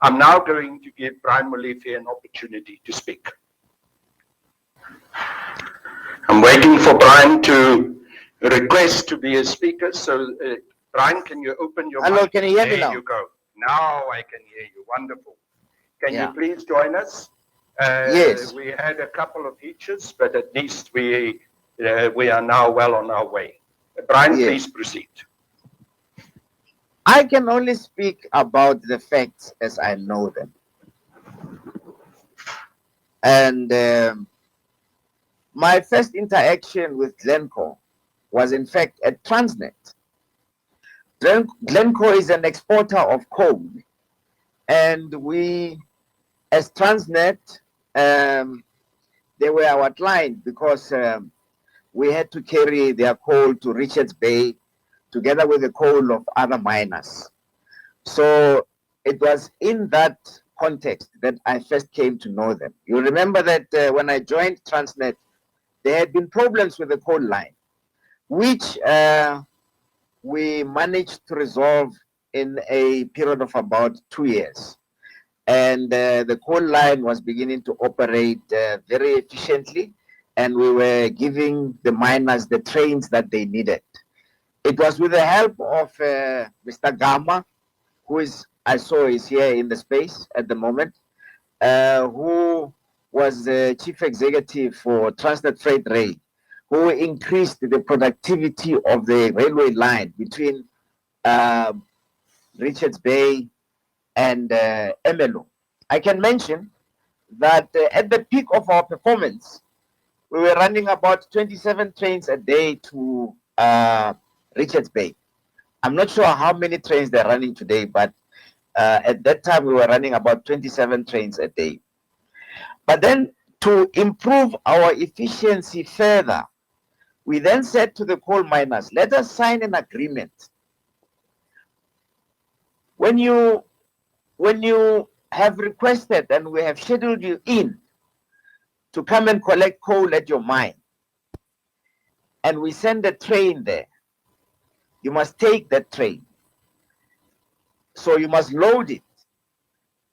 I'm now going to give Brian Molefe an opportunity to speak. I'm waiting for Brian to request to be a speaker. So, Brian, can you open your Hello, mic? can you hear me now? There you go. Now I can hear you. Wonderful. Can you please join us? Yes. We had a couple of hitches, but at least we are now well on our way. Brian, please proceed. I can only speak about the facts as I know them. And my first interaction with Glencore was in fact at Transnet. Glencore is an exporter of coal, and we, as Transnet, they were our client because we had to carry their coal to Richards Bay together with the coal of other miners. So it was in that context that I first came to know them. You remember that when I joined Transnet, there had been problems with the coal line, which we managed to resolve in a period of about 2 years. And the coal line was beginning to operate very efficiently, and we were giving the miners the trains that they needed. It was with the help of Mr. Gama, who is, I saw is here in the space at the moment, who was the chief executive for Transnet Freight Rail, who increased the productivity of the railway line between Richards Bay and Emelo. I can mention that at the peak of our performance, we were running about 27 trains a day to Richards Bay. I'm not sure how many trains they're running today, but at that time we were running about 27 trains a day. But then to improve our efficiency further, we then said to the coal miners, let us sign an agreement. When you have requested and we have scheduled you in to come and collect coal at your mine, and we send a train there, you must take that train. So you must load it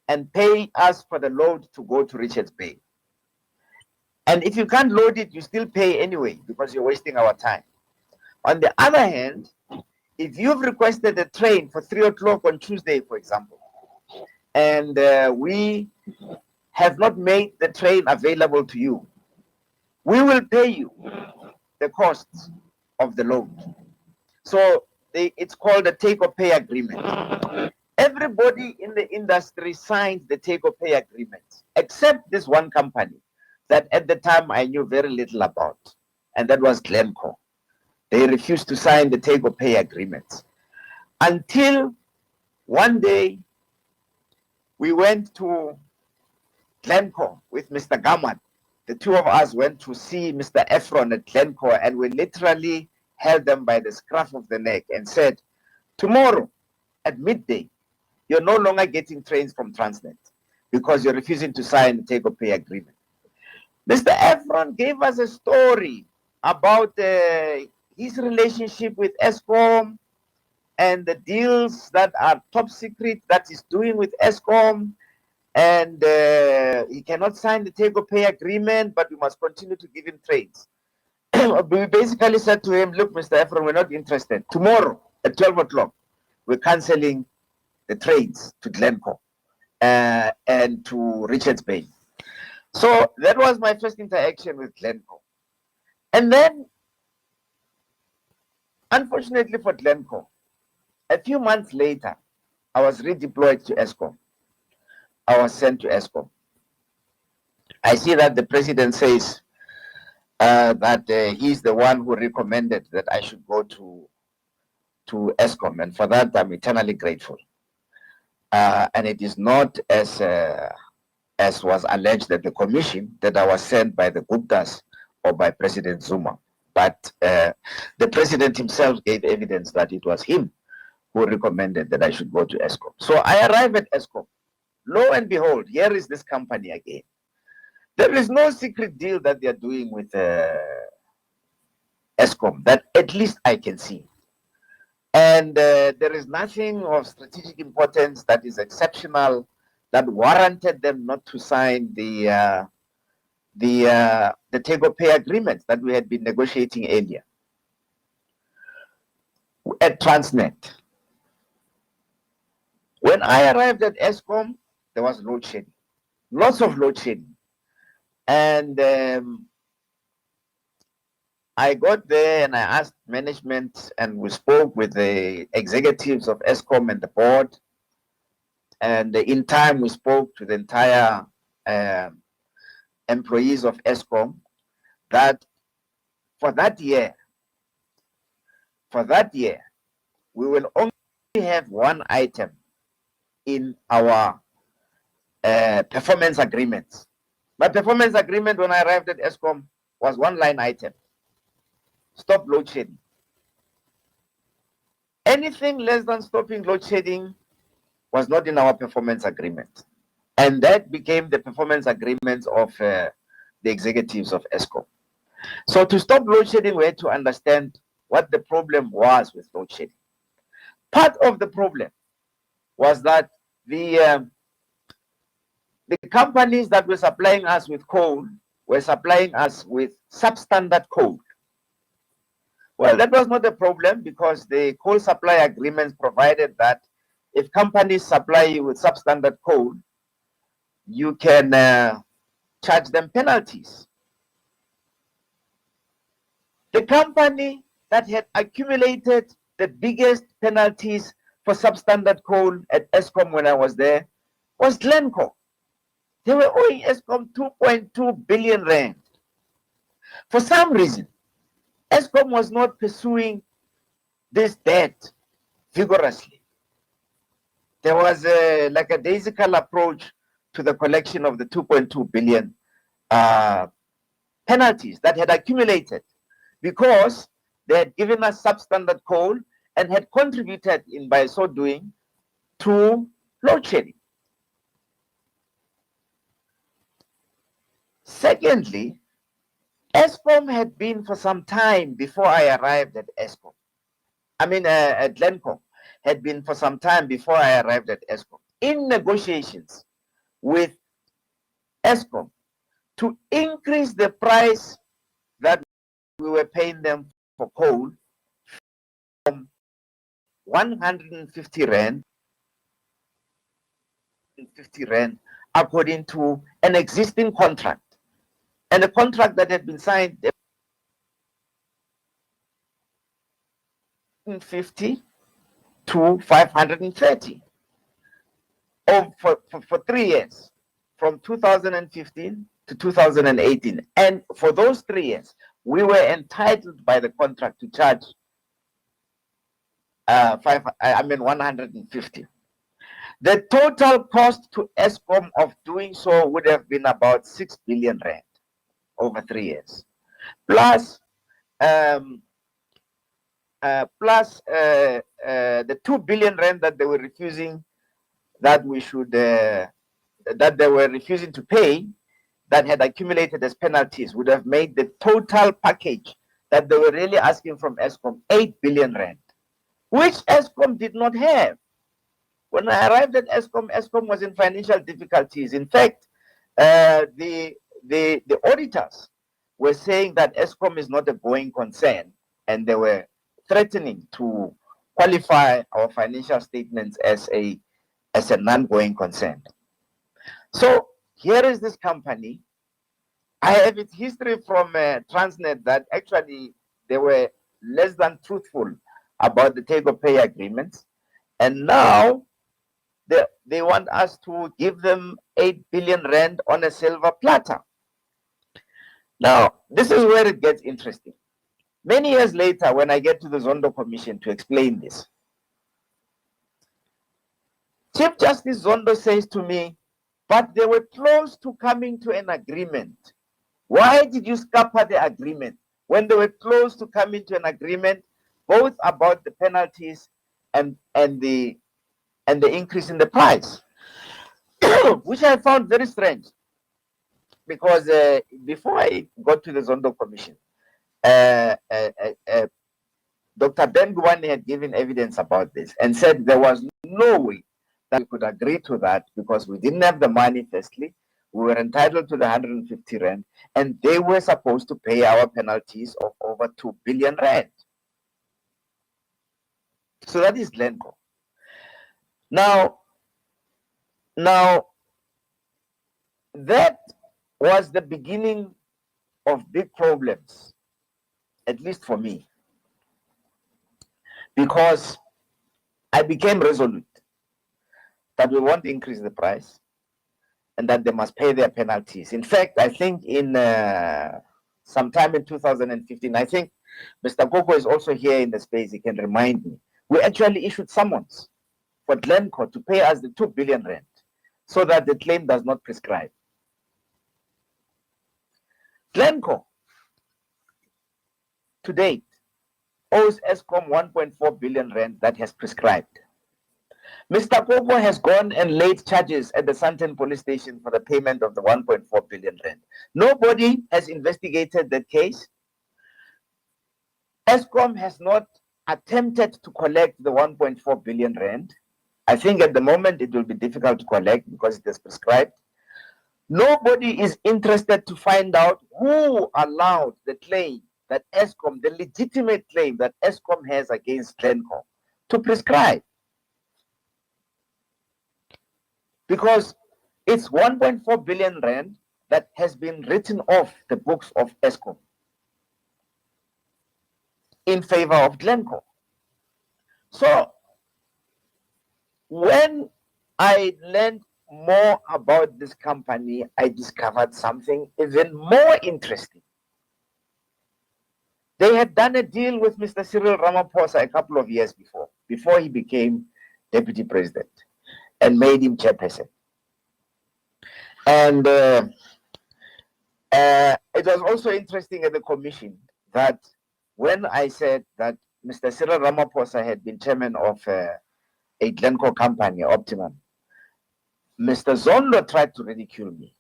and pay us for the load to go to Richards Bay. And if you can't load it, you still pay anyway because you're wasting our time. On the other hand, if you've requested a train for 3 o'clock on Tuesday, for example, and we have not made the train available to you, we will pay you the costs of the load. So it's called a take-or-pay agreement. Everybody in the industry signed the take-or-pay agreement, except this one company that at the time I knew very little about, and that was Glencore. They refused to sign the take-or-pay agreements. Until one day, we went to Glencore with Mr. Gamat. The two of us went to see Mr. Efron at Glencore, and we literally held them by the scruff of the neck and said, tomorrow at midday, you're no longer getting trains from Transnet because you're refusing to sign the take-or-pay agreement. Mr. Efron gave us a story about his relationship with Eskom and the deals that are top secret that he's doing with Eskom, and he cannot sign the take-or-pay agreement, but we must continue to give him trains. We basically said to him, look, Mr. Efron, we're not interested. Tomorrow at 12 o'clock, we're canceling the trains to Glencore and to Richards Bay. So that was my first interaction with Glencore. And then, unfortunately for Glencore, a few months later, I was redeployed to Eskom. I was sent to Eskom. I see that the president says that he's the one who recommended that I should go to Eskom, and for that I'm eternally grateful. And it is not as was alleged at the commission that I was sent by the Guptas or by President Zuma, but the president himself gave evidence that it was him who recommended that I should go to Eskom. So I arrived at Eskom. Lo and behold, here is this company again. There is no secret deal that they are doing with Eskom that at least I can see. And there is nothing of strategic importance that is exceptional that warranted them not to sign the take-or-pay agreements that we had been negotiating earlier at Transnet. When I arrived at Eskom, there was load shedding, lots of load shedding. And I got there and I asked management, and we spoke with the executives of Eskom and the board. And in time, we spoke to the entire employees of Eskom that for that year, we will only have one item in our performance agreements. My performance agreement when I arrived at Eskom was one line item: stop load shedding. Anything less than stopping load shedding was not in our performance agreement. And that became the performance agreements of the executives of Eskom. So to stop load shedding, we had to understand what the problem was with load shedding. Part of the problem was that the companies that were supplying us with coal were supplying us with substandard coal. Well, that was not a problem because the coal supply agreements provided that if companies supply you with substandard coal, you can charge them penalties. The company that had accumulated the biggest penalties for substandard coal at Eskom when I was there was Glencore. They were owing Eskom 2.2 billion rand. For some reason, Eskom was not pursuing this debt vigorously. There was a daisical approach to the collection of the 2.2 billion penalties that had accumulated because they had given us substandard coal and had contributed in by so doing to load shedding. Secondly, Eskom had been for some time before I arrived at Eskom. At Glencore had been for some time before I arrived at Eskom in negotiations with Eskom to increase the price that we were paying them for coal from 150 rand according to an existing contract, and a contract that had been signed 50 to 530 for 3 years, from 2015 to 2018. And for those 3 years, we were entitled by the contract to charge 150. The total cost to Eskom of doing so would have been about 6 billion rand over 3 years, plus the 2 billion rand that they were refusing, that they were refusing to pay, that had accumulated as penalties, would have made the total package that they were really asking from Eskom 8 billion rand, which Eskom did not have. When I arrived at Eskom, Eskom was in financial difficulties. In fact, the auditors were saying that Eskom is not a going concern, and they were threatening to qualify our financial statements as a non-going concern. So here is this company. I have its history from Transnet that actually they were less than truthful about the take-or-pay agreements, and now they want us to give them 8 billion rand on a silver platter. Now, this is where it gets interesting. Many years later, when I get to the Zondo Commission to explain this, Chief Justice Zondo says to me, but they were close to coming to an agreement. Why did you scupper the agreement when they were close to coming to an agreement, both about the penalties and the increase in the price? Which I found very strange, because before I got to the Zondo Commission, Dr. Ben Guwani had given evidence about this and said there was no way that we could agree to that because we didn't have the money, firstly. We were entitled to the 150 rand, and they were supposed to pay our penalties of over 2 billion rand. So that is Glencore. Now, that was the beginning of big problems, at least for me, because I became resolute that we won't increase the price and that they must pay their penalties. In fact, I think in sometime in 2015, I think Mr. Koko is also here in the space, he can remind me, we actually issued summons for Glencore to pay us the 2 billion rand so that the claim does not prescribe. Glencore, to date, owes Eskom 1.4 billion rand that has prescribed. Mr. Koko has gone and laid charges at the Sandton police station for the payment of the 1.4 billion rand. Nobody has investigated that case. Eskom has not attempted to collect the 1.4 billion rand. I think at the moment it will be difficult to collect because it is prescribed. Nobody is interested to find out who allowed the claim that Eskom, the legitimate claim that Eskom has against Glencore, to prescribe. Because it's 1.4 billion rand that has been written off the books of Eskom in favor of Glencore. So when I learned more about this company, I discovered something even more interesting. They had done a deal with Mr. Cyril Ramaphosa a couple of years before he became deputy president, and made him chairperson. And it was also interesting at the commission that when I said that Mr. Cyril Ramaphosa had been chairman of a Glencore company, Optimum, Mr. Zondo tried to ridicule me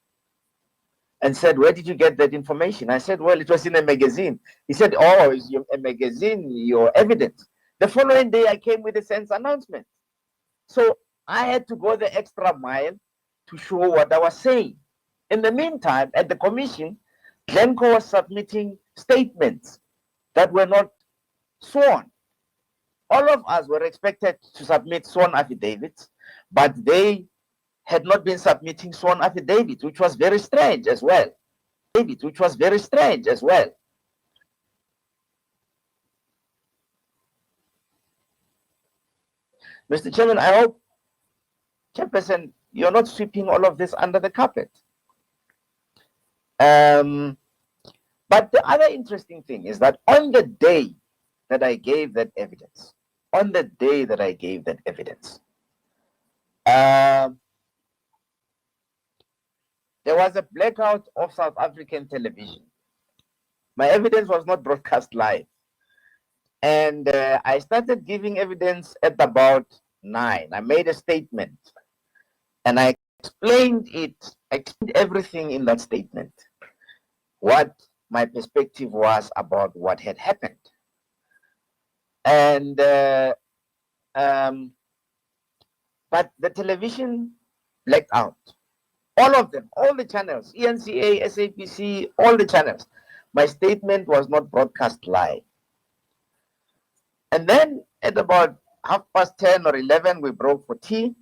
and said, "Where did you get that information?" I said, "Well, it was in a magazine." He said, "Oh, is a magazine your evidence?" The following day, I came with a SENS announcement. So I had to go the extra mile to show what I was saying. In the meantime, at the commission, Glencore was submitting statements that were not sworn. All of us were expected to submit sworn affidavits, but they had not been submitting sworn affidavits, which was very strange as well. Mr. Chairman, I hope, Chairperson, you're not sweeping all of this under the carpet. But the other interesting thing is that on the day that I gave that evidence, there was a blackout of South African television. My evidence was not broadcast live. And I started giving evidence at about 9. I made a statement and I explained everything in that statement, what my perspective was about what had happened. And but the television blacked out. All of them, all the channels, ENCA, SAPC, all the channels. My statement was not broadcast live. And then at about 10:30 or 11, we broke for tea.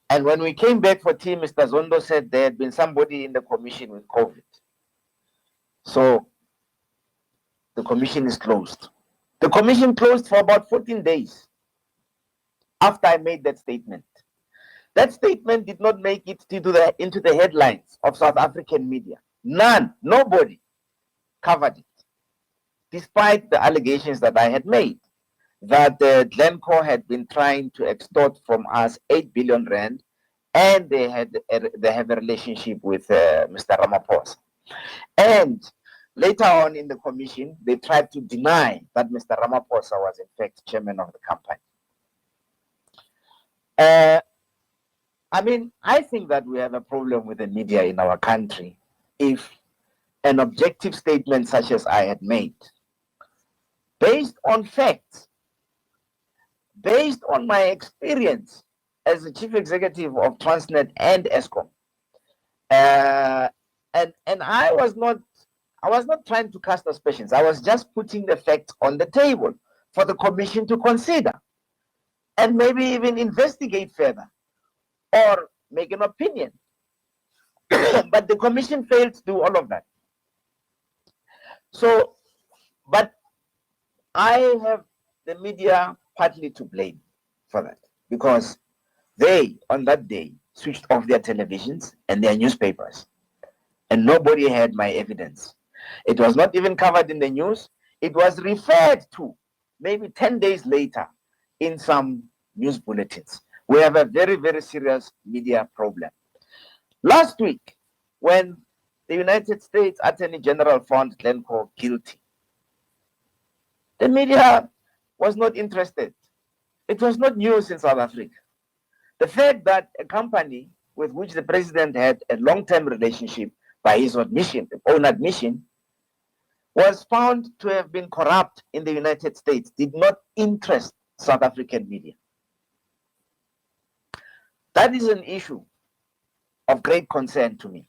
And when we came back for tea, Mr. Zondo said there had been somebody in the commission with COVID. So the commission is closed. The commission closed for about 14 days after I made that statement. That statement did not make it into the headlines of South African media. None, nobody covered it, despite the allegations that I had made, that Glencore had been trying to extort from us 8 billion rand, and they have a relationship with Mr. Ramaphosa. And later on in the commission, they tried to deny that Mr. Ramaphosa was in fact chairman of the company. I mean, I think that we have a problem with the media in our country if an objective statement such as I had made, based on facts, based on my experience as the chief executive of Transnet and Eskom, and I was not trying to cast aspersions. I was just putting the facts on the table for the commission to consider and maybe even investigate further or make an opinion. But the commission failed to do all of that. So, but I have the media partly to blame for that, because they, on that day, switched off their televisions and their newspapers, and nobody had my evidence. It was not even covered in the news. It was referred to maybe 10 days later in some news bulletins. We have a very, very serious media problem. Last week, when the United States Attorney General found Glencore guilty, the media was not interested. It was not news in South Africa. The fact that a company with which the president had a long-term relationship, by his own admission, was found to have been corrupt in the United States did not interest South African media. That is an issue of great concern to me.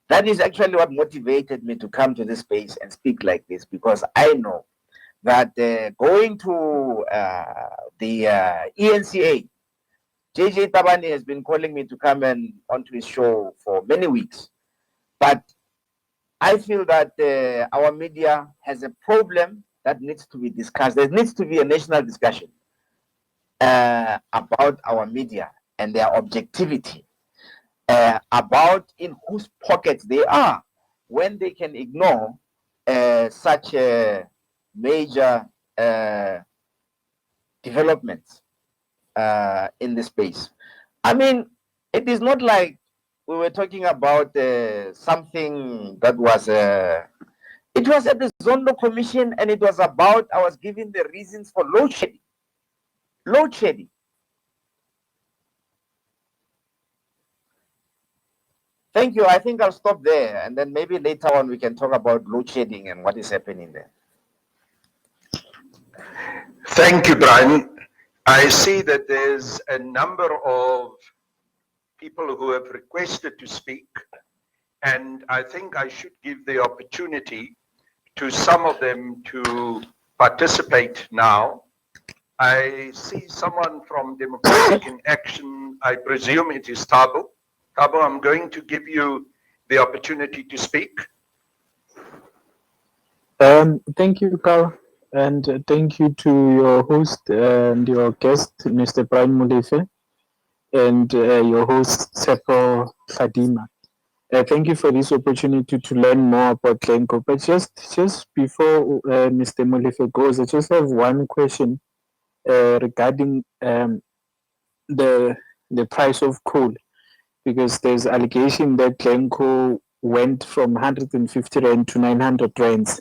That is actually what motivated me to come to this space and speak like this, because I know that going to the ENCA, JJ Tabani has been calling me to come onto his show for many weeks. But I feel that our media has a problem that needs to be discussed. There needs to be a national discussion about our media and their objectivity, about in whose pockets they are when they can ignore such major developments in the space. I mean, it is not like we were talking about something that was, it was at the Zondo Commission, and it was about, I was giving the reasons for load shedding. Load shedding. Thank you. I think I'll stop there, and then maybe later on we can talk about load shedding and what is happening there. Thank you, Brian. I see that there's a number of people who have requested to speak, and I think I should give the opportunity to some of them to participate now. I see someone from Democratic in Action. I presume it is Thabo. Thabo, I'm going to give you the opportunity to speak. Thank you, Carl, and thank you to your host and your guest, Mr. Brian Molefe, and your host, Seppo Khadima. Thank you for this opportunity to learn more about Glencore. But just before Mr. Molefe goes, I just have one question regarding the price of coal, because there's allegation that Glencore went from 150 rand to 900 rands.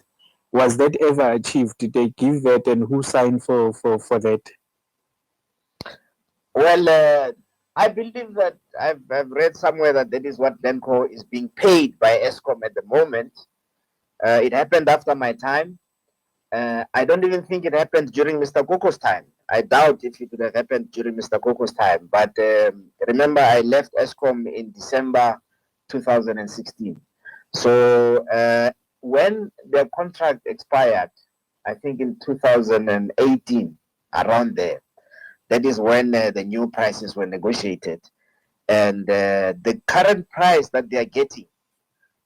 Was that ever achieved? Did they give that, and who signed for that? Well, I believe that I've read somewhere that is what Glencore is being paid by Eskom at the moment. It happened after my time. I don't even think it happened during Mr. Koko's time. I doubt if it would have happened during Mr. Koko's time. But remember, I left Eskom in December 2016. So when the contract expired, I think in 2018, around there, that is when the new prices were negotiated. And the current price that they are getting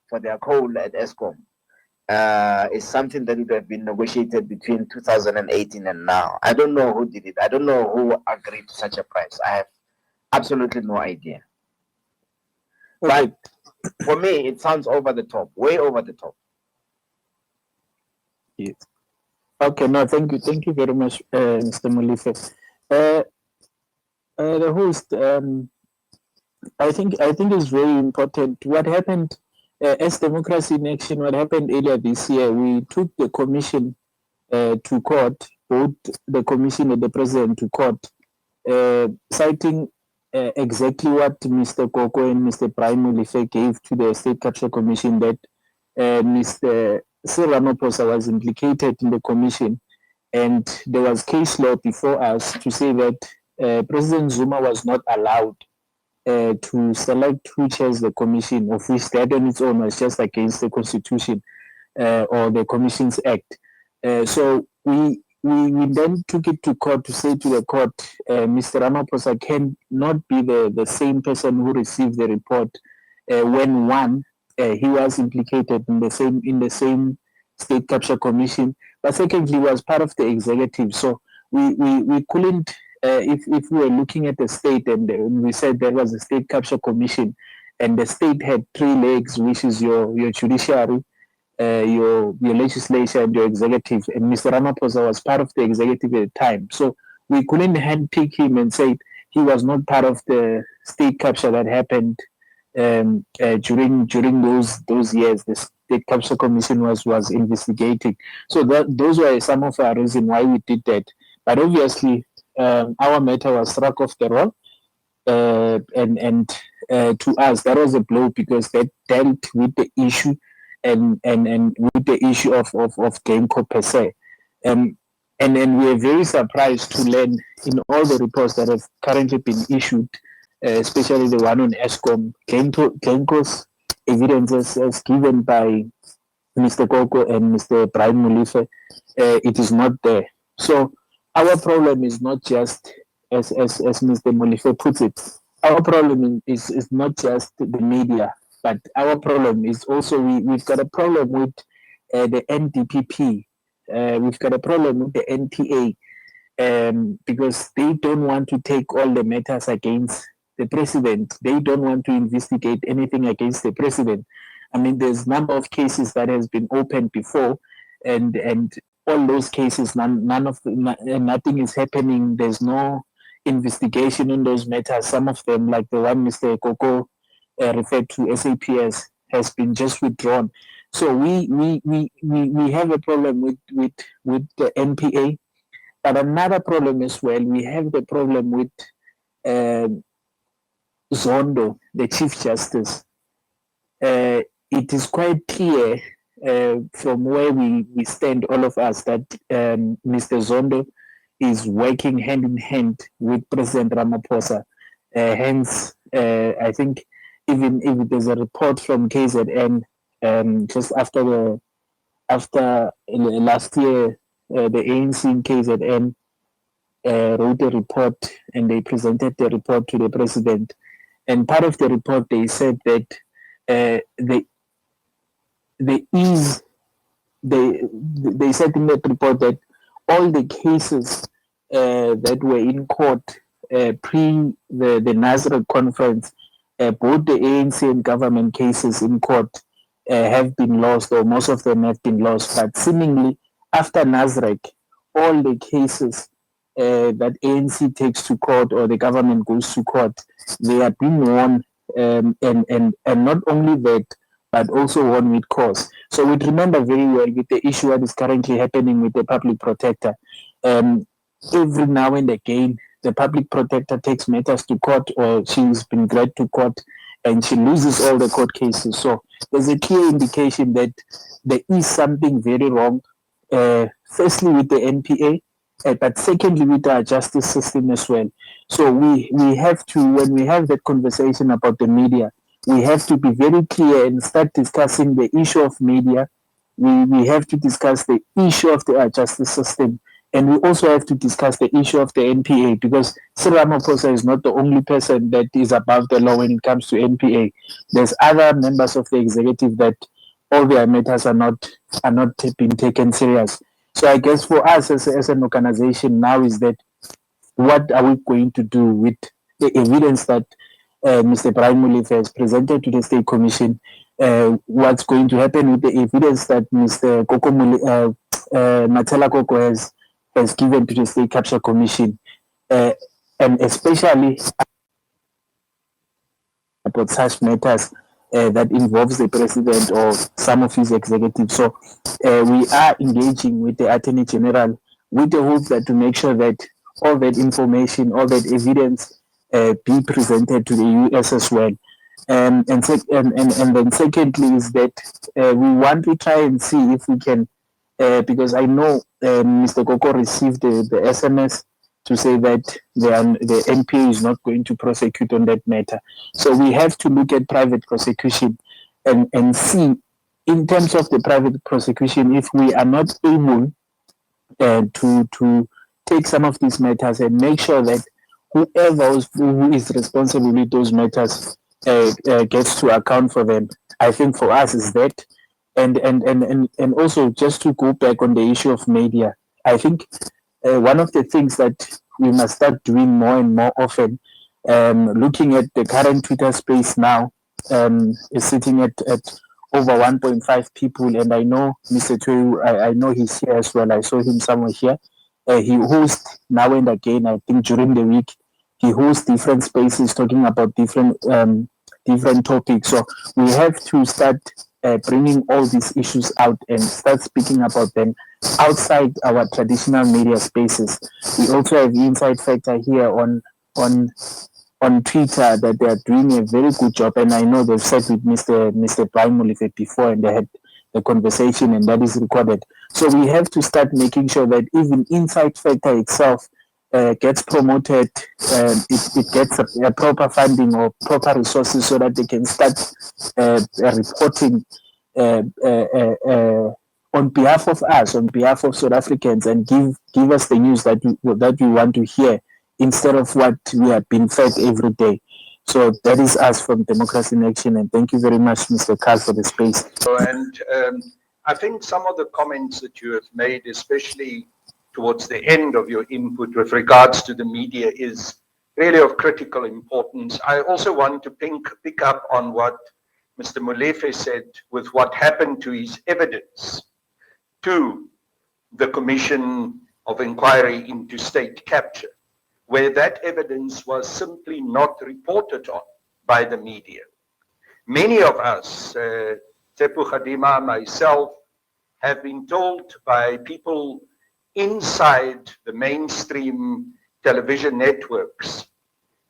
for their coal at Eskom is something that would have been negotiated between 2018 and now. I don't know who did it. I don't know who agreed to such a price. I have absolutely no idea. But for me, it sounds over the top, way over the top. Yes. Okay, no, thank you very much, Mr. Molefe. The host, I think it's very important. What happened as Democracy in Action? What happened earlier this year? We took the commission to court, both the commission and the president to court, citing exactly what Mr. Koko and Mr. Brian Molefe gave to the State Capture Commission, that Mr. Cyril Ramaphosa was implicated in the commission, And there was case law before us to say that President Zuma was not allowed to select who chairs the commission, of which that on its own was just against the constitution or the Commissions Act. So we then took it to court to say to the court, Mr. Ramaphosa cannot be the same person who received the report when one, he was implicated in the same state capture commission, but secondly was part of the executive. So we couldn't, if we were looking at the state and we said there was a state capture commission and the state had three legs, which is your judiciary, your legislature and your executive, and Mr. Ramaphosa was part of the executive at the time. So we couldn't handpick him and say he was not part of the state capture that happened during those years. The State Capture Commission was investigating. So those were some of our reasons why we did that. But obviously, our matter was struck off the roll, and to us that was a blow because that dealt with the issue and with the issue of Glencore per se. And then we are very surprised to learn in all the reports that have currently been issued, especially the one on Eskom, Glencore's evidences as given by Mr. Koko and Mr. Brian Molefe, it is not there. So our problem is not just, as Mr. Molefe puts it, our problem is not just the media, but our problem is also we've got a problem with the NDPP. We've got a problem with the NPA because they don't want to take all the matters against the president. They don't want to investigate anything against the president. I mean, there's a number of cases that has been opened before, and all those cases, nothing is happening. There's no investigation in those matters. Some of them, like the one Mr. Koko referred to, SAPS, has been just withdrawn. So we have a problem with the NPA, but another problem as well. We have the problem with Zondo, the Chief Justice. It is quite clear from where we stand, all of us, that Mr. Zondo is working hand in hand with President Ramaphosa. Hence, I think even if there's a report from KZN just after last year, the ANC in KZN wrote a report and they presented the report to the president. And part of the report, they said that they said in that report that all the cases that were in court pre the Nasrec conference, both the ANC and government cases in court have been lost, or most of them have been lost. But seemingly, after Nasrec, all the cases that ANC takes to court or the government goes to court, they are being won, and not only that, but also won with cause. So we remember very well with the issue that is currently happening with the public protector. Every now and again, the public protector takes matters to court, or she's been dragged to court, and she loses all the court cases. So there's a clear indication that there is something very wrong, firstly with the NPA, but secondly with our justice system as well. So we have to, when we have that conversation about the media, we have to be very clear and start discussing the issue of media. We have to discuss the issue of the justice system. And we also have to discuss the issue of the NPA, because Cyril Ramaphosa is not the only person that is above the law when it comes to NPA. There's other members of the executive that all their matters are not being taken serious. So I guess for us as an organization now is that, what are we going to do with the evidence that Mr. Brian Molefe has presented to the State Commission? What's going to happen with the evidence that Mr. Matela Koko has given to the State Capture Commission, and especially about such matters that involves the president or some of his executives. So we are engaging with the Attorney General with the hope that to make sure that all that information, all that evidence be presented to the US as well. And then secondly is that we want to try and see if we can because I know Mr. Koko received the SMS to say that the NPA is not going to prosecute on that matter. So we have to look at private prosecution and see, in terms of the private prosecution, if we are not able to take some of these matters and make sure that who is responsible with those matters gets to account for them. I think for us is that, and also just to go back on the issue of media, I think one of the things that we must start doing more and more often, looking at the current Twitter space now, is sitting at over 1.5 people, and I know Mr. Tui, I know he's here as well. I saw him somewhere here. He hosts now and again, I think during the week, he hosts different spaces talking about different topics. So we have to start bringing all these issues out and start speaking about them outside our traditional media spaces. We also have Inside Factor here on Twitter that they are doing a very good job, and I know they've said with Mr. Brian Molefe before, and they had the conversation, and that is recorded. So we have to start making sure that even Inside Factor itself gets promoted, it gets a proper funding or proper resources so that they can start reporting on behalf of us, on behalf of South Africans, and give us the news that we want to hear, instead of what we have been fed every day. So that is us from Democracy in Action, and thank you very much, Mr. Carl, for the space. And I think some of the comments that you have made, especially towards the end of your input with regards to the media, is really of critical importance. I also want to pick up on what Mr. Molefe said with what happened to his evidence to the Commission of Inquiry into State Capture, where that evidence was simply not reported on by the media. Many of us, Tepu Khadima, myself, have been told by people inside the mainstream television networks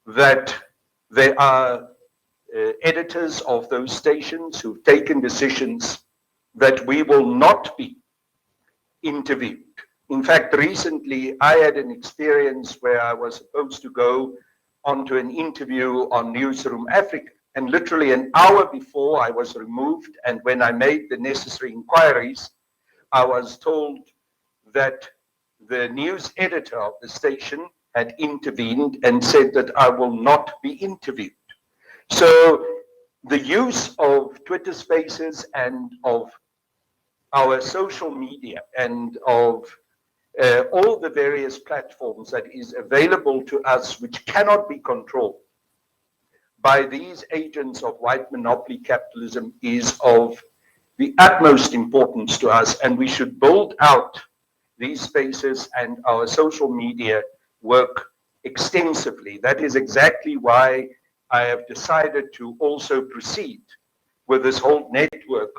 that there are editors of those stations who've taken decisions that we will not be interviewed. In fact, recently I had an experience where I was supposed to go onto an interview on Newsroom Africa, and literally an hour before I was removed, and when I made the necessary inquiries, I was told that the news editor of the station had intervened and said that I will not be interviewed. So the use of Twitter Spaces and of our social media and of all the various platforms that is available to us, which cannot be controlled by these agents of white monopoly capitalism, is of the utmost importance to us, and we should build out these spaces and our social media work extensively. That is exactly why I have decided to also proceed with this whole network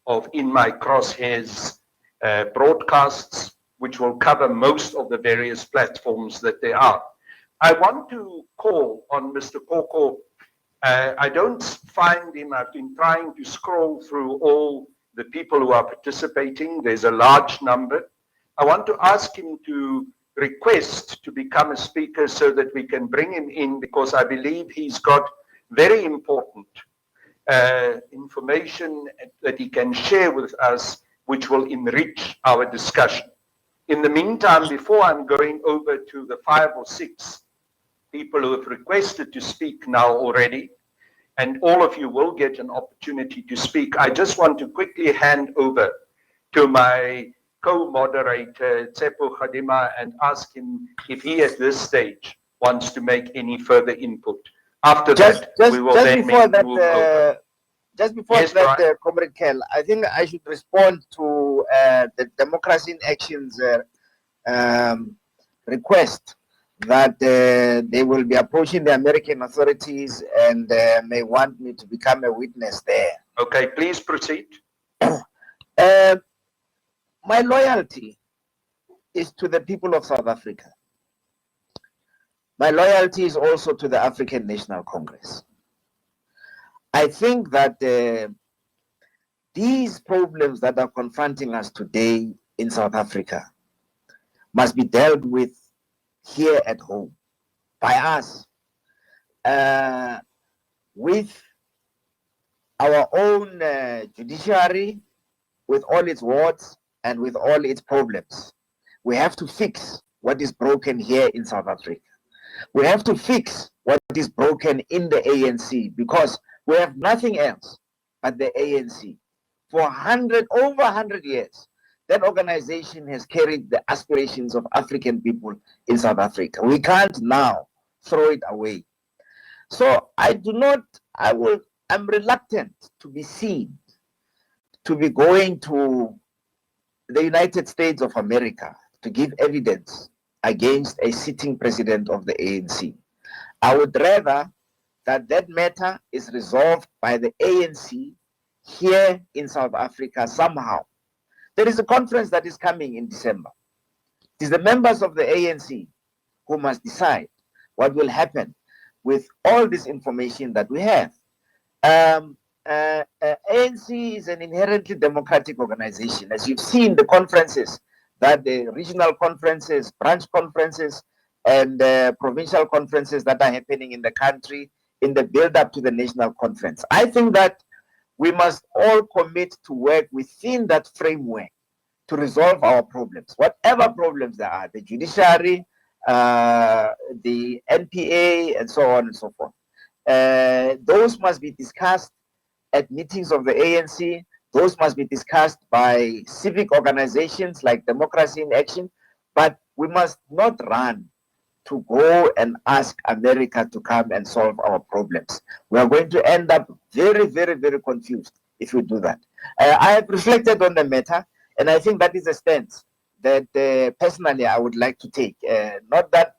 of In My Crosshairs broadcasts, which will cover most of the various platforms that there are. I want to call on Mr. Koko. I don't find him. I've been trying to scroll through all the people who are participating. There's a large number. I want to ask him to request to become a speaker so that we can bring him in, because I believe he's got very important information that he can share with us, which will enrich our discussion. In the meantime, before I'm going over to the 5 or 6 people who have requested to speak now already, and all of you will get an opportunity to speak, I just want to quickly hand over to my co-moderator, Tsepo Khadima, and ask him if he at this stage wants to make any further input. After we will then move over. Just before Yes, that, Comrade Kell, I think I should respond to the Democracy in Action's request that they will be approaching the American authorities and may want me to become a witness there. Okay, please proceed. My loyalty is to the people of South Africa. My loyalty is also to the African National Congress. I think that these problems that are confronting us today in South Africa must be dealt with here at home by us, with our own judiciary, with all its warts and with all its problems. We have to fix what is broken here in South Africa. We have to fix what is broken in the ANC, because we have nothing else but the ANC. For over 100 years, that organization has carried the aspirations of African people in South Africa. We can't now throw it away. So I'm reluctant to be seen to be going to the United States of America to give evidence against a sitting president of the ANC. I would rather that matter is resolved by the ANC here in South Africa somehow. There is a conference that is coming in December. It is the members of the ANC who must decide what will happen with all this information that we have. ANC is an inherently democratic organization. As you've seen, the conferences, that the regional conferences, branch conferences, and provincial conferences that are happening in the country in the build-up to the national conference. I think that we must all commit to work within that framework to resolve our problems, whatever problems there are, the judiciary, the NPA, and so on and so forth. Those must be discussed at meetings of the ANC. Those must be discussed by civic organizations like Democracy in Action, but we must not run to go and ask America to come and solve our problems. We are going to end up very, very, very confused if we do that. I have reflected on the matter, and I think that is a stance that personally I would like to take. Not that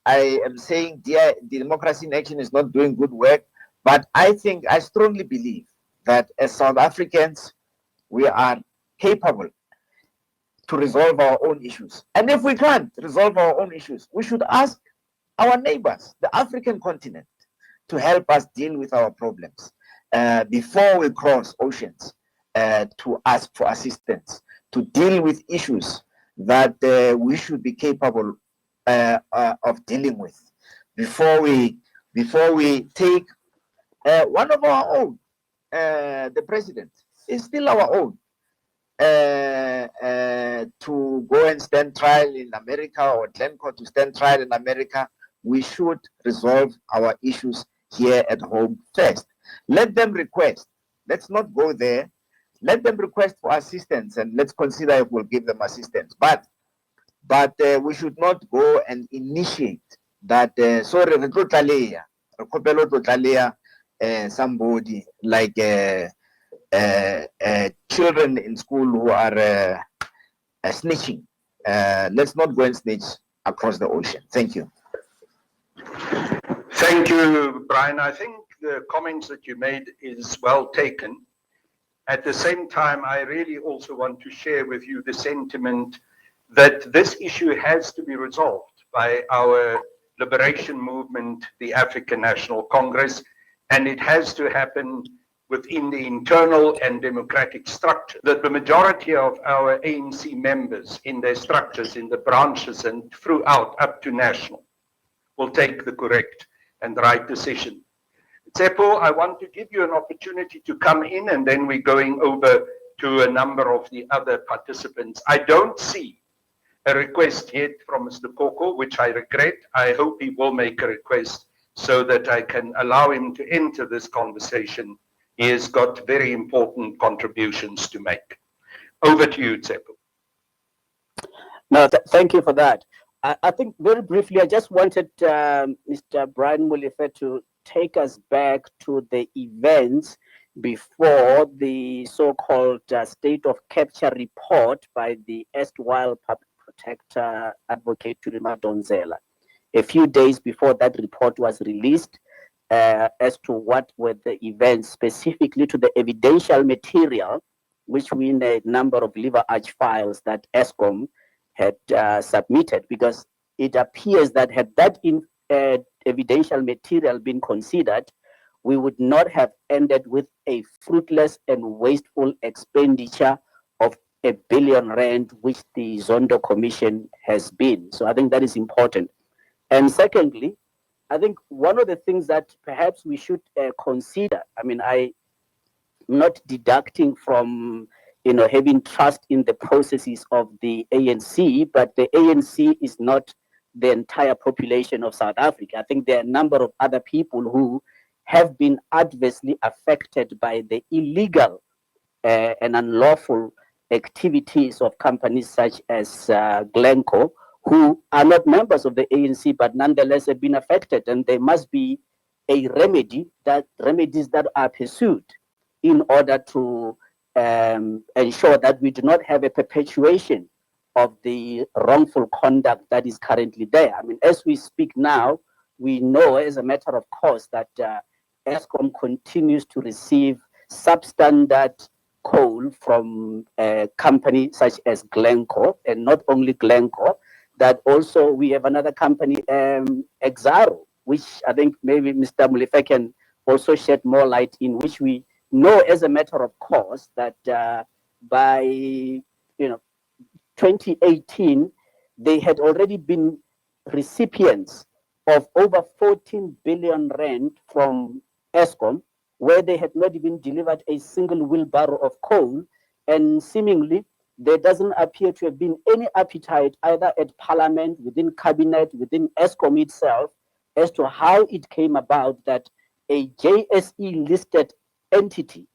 I am saying the Democracy in Action is not doing good work, but I strongly believe that as South Africans, we are capable to resolve our own issues. And if we can't resolve our own issues, we should ask our neighbors, the African continent, to help us deal with our problems before we cross oceans to ask for assistance, to deal with issues that we should be capable of dealing with before we take one of our own. The president is still our own, to go and stand trial in America, or Glencore to stand trial in America. We should resolve our issues here at home first. Let them request. Let's not go there. Let them request for assistance, and let's consider if we'll give them assistance. But we should not go and initiate that. Sorry, somebody like children in school who are snitching. Let's not go and snitch across the ocean. Thank you. Thank you, Brian. I think the comments that you made is well taken. At the same time, I really also want to share with you the sentiment that this issue has to be resolved by our liberation movement, the African National Congress, and it has to happen within the internal and democratic structure. That the majority of our ANC members in their structures, in the branches and throughout up to national, will take the correct and right decision. Tsepo, I want to give you an opportunity to come in, and then we're going over to a number of the other participants. I don't see a request yet from Mr. Koko, which I regret. I hope he will make a request so that I can allow him to enter this conversation. He has got very important contributions to make. Over to you, Tsepo. No, thank you for that. I think very briefly, I just wanted Mr. Brian Molefe to take us back to the events before the so-called state of capture report by the erstwhile public protector advocate Turima Donzela. A few days before that report was released, as to what were the events, specifically to the evidential material, which we in a number of liver arch files that Eskom had submitted, because it appears that had that evidential material been considered, we would not have ended with a fruitless and wasteful expenditure of 1 billion rand, which the Zondo Commission has been. So I think that is important. And secondly, I think one of the things that perhaps we should consider, I mean, I'm not deducting from, having trust in the processes of the ANC, but the ANC is not the entire population of South Africa. I think there are a number of other people who have been adversely affected by the illegal and unlawful activities of companies such as Glencore, who are not members of the ANC, but nonetheless have been affected, and there must be a remedies that are pursued in order to ensure that we do not have a perpetuation of the wrongful conduct that is currently there. I mean, as we speak now, we know as a matter of course that Eskom continues to receive substandard coal from a company such as Glencore, and not only Glencore, that also we have another company, Exaro, which I think maybe Mr. Molefe can also shed more light in, which we know as a matter of course that by 2018, they had already been recipients of over 14 billion rand from Eskom, where they had not even delivered a single wheelbarrow of coal, and seemingly there doesn't appear to have been any appetite either at Parliament, within Cabinet, within Eskom itself, as to how it came about that a JSE listed entity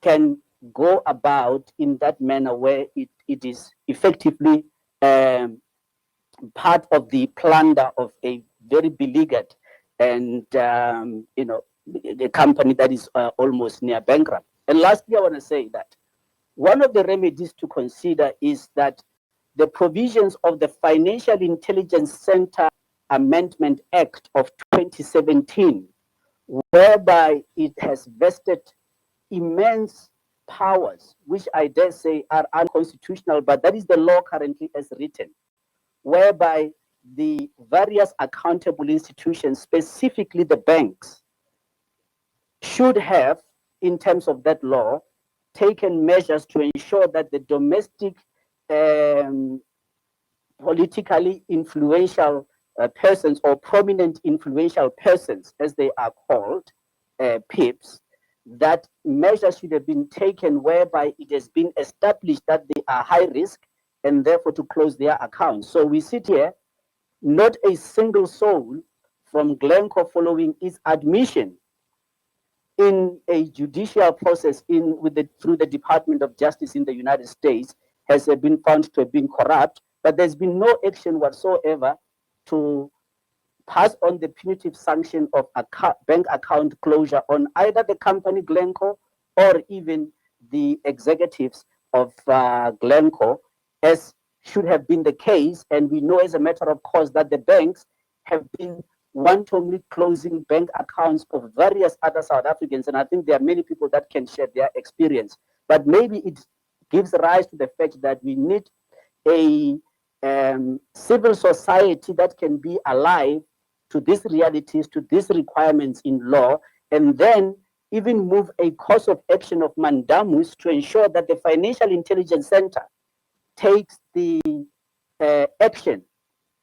can go about in that manner where it is effectively part of the plunder of a very beleaguered and a company that is almost near bankrupt. And lastly, I want to say that one of the remedies to consider is that the provisions of the Financial Intelligence Center Amendment Act of 2017, whereby it has vested immense powers, which I dare say are unconstitutional, but that is the law currently as written, whereby the various accountable institutions, specifically the banks, should have, in terms of that law, taken measures to ensure that the domestic politically influential persons or prominent influential persons, as they are called, PIPs, that measures should have been taken whereby it has been established that they are high risk and therefore to close their accounts. So we sit here, not a single soul from Glencore following its admission in a judicial process through the Department of Justice in the United States has been found to have been corrupt, but there's been no action whatsoever to pass on the punitive sanction of bank account closure on either the company Glencore or even the executives of Glencore, as should have been the case. And we know as a matter of course that the banks have been wantonly closing bank accounts of various other South Africans. And I think there are many people that can share their experience. But maybe it gives rise to the fact that we need a civil society that can be alive to these realities, to these requirements in law, and then even move a course of action of mandamus to ensure that the Financial Intelligence Center takes the action,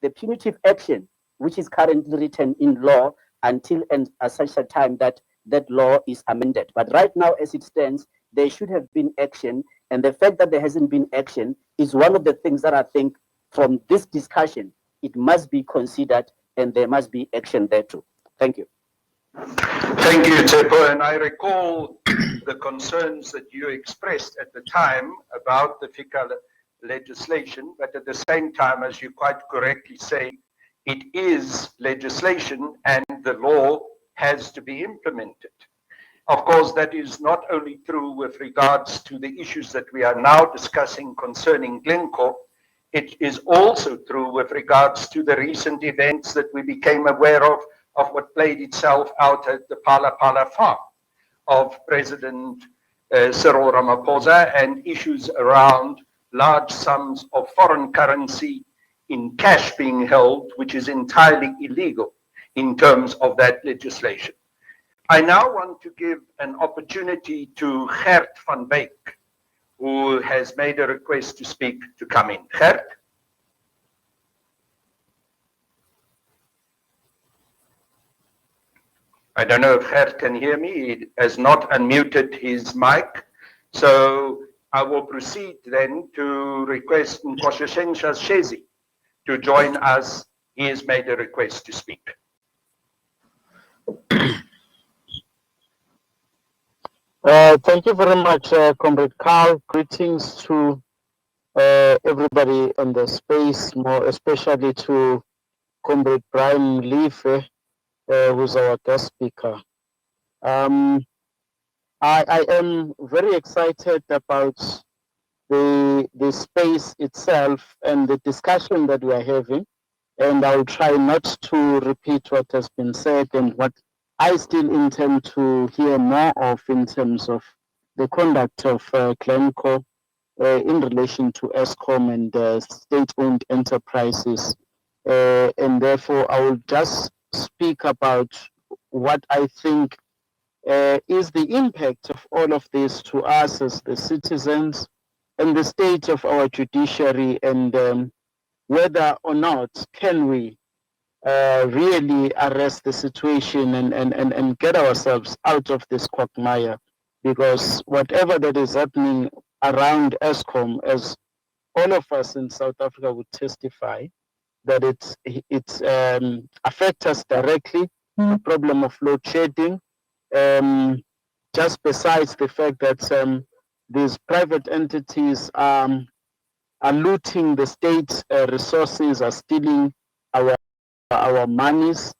the punitive action, which is currently written in law until and at such a time that that law is amended. But right now, as it stands, there should have been action, and the fact that there hasn't been action is one of the things that I think from this discussion, it must be considered and there must be action there too. Thank you. Thank you, Tsepo. And I recall the concerns that you expressed at the time about the FICA legislation, but at the same time, as you quite correctly say, it is legislation and the law has to be implemented. Of course, that is not only true with regards to the issues that we are now discussing concerning Glencore, it is also true with regards to the recent events that we became aware of what played itself out at the Pala farm of President Cyril Ramaphosa, and issues around large sums of foreign currency in cash being held, which is entirely illegal in terms of that legislation. I now want to give an opportunity to Gert van Beek, who has made a request to speak to come in. Gert? I don't know if Gert can hear me. He has not unmuted his mic. So I will proceed then to request Nkosha Shezi to join us. He has made a request to speak. Thank you very much, Comrade Carl. Greetings to everybody in the space, more especially to Comrade Brian Molefe, who's our guest speaker. I am very excited about the space itself and the discussion that we are having, and I'll try not to repeat what has been said and what I still intend to hear more of in terms of the conduct of Glencore in relation to Eskom and state-owned enterprises. And therefore, I will just speak about what I think is the impact of all of this to us as the citizens and the state of our judiciary, and whether or not can we really arrest the situation and get ourselves out of this quagmire, because whatever that is happening around Eskom, as all of us in South Africa would testify, that it's affects us directly. The problem of load shedding, just besides the fact that these private entities are looting the state resources, are stealing our monies,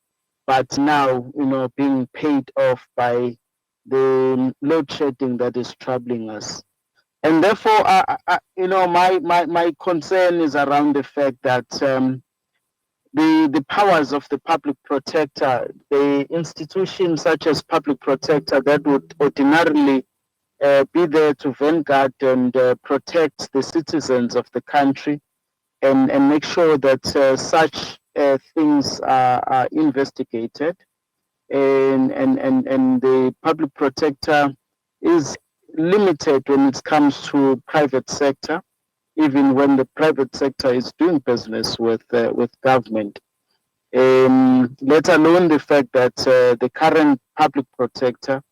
but now, being paid off by the load shedding that is troubling us. And therefore, my concern is around the fact that the powers of the public protector, the institutions such as public protector that would ordinarily be there to vanguard and protect the citizens of the country, and make sure that such things are investigated, and the public protector is limited when it comes to private sector, even when the private sector is doing business with government. Let alone the fact that the current public protector,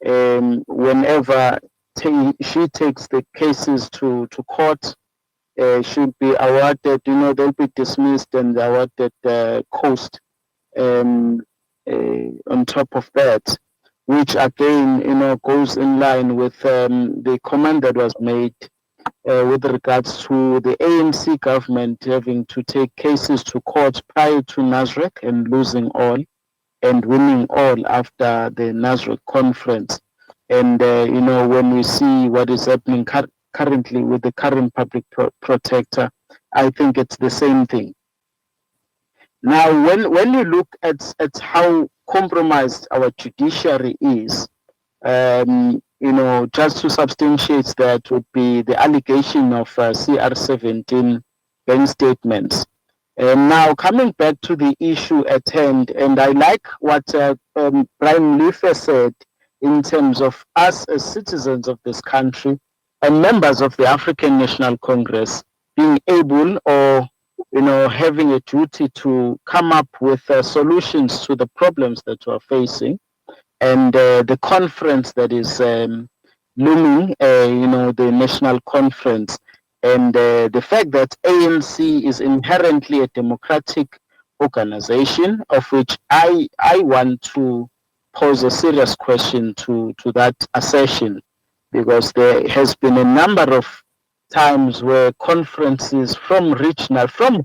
whenever she takes the cases to court, should be awarded, they'll be dismissed and awarded cost on top of that, which again, goes in line with the comment that was made with regards to the ANC government having to take cases to court prior to Nasrec and losing all and winning all after the Nasrec conference. And, when we see what is happening currently with the current public protector, I think it's the same thing. Now, when you look at how compromised our judiciary is, just to substantiate that would be the allegation of CR17 bank statements. And now coming back to the issue at hand, and I like what Brian Molefe said in terms of us as citizens of this country and members of the African National Congress being able, or having a duty to come up with solutions to the problems that we're facing, and the conference that is looming, the national conference, and the fact that ANC is inherently a democratic organization, of which I want to pose a serious question to that assertion, because there has been a number of times where conferences from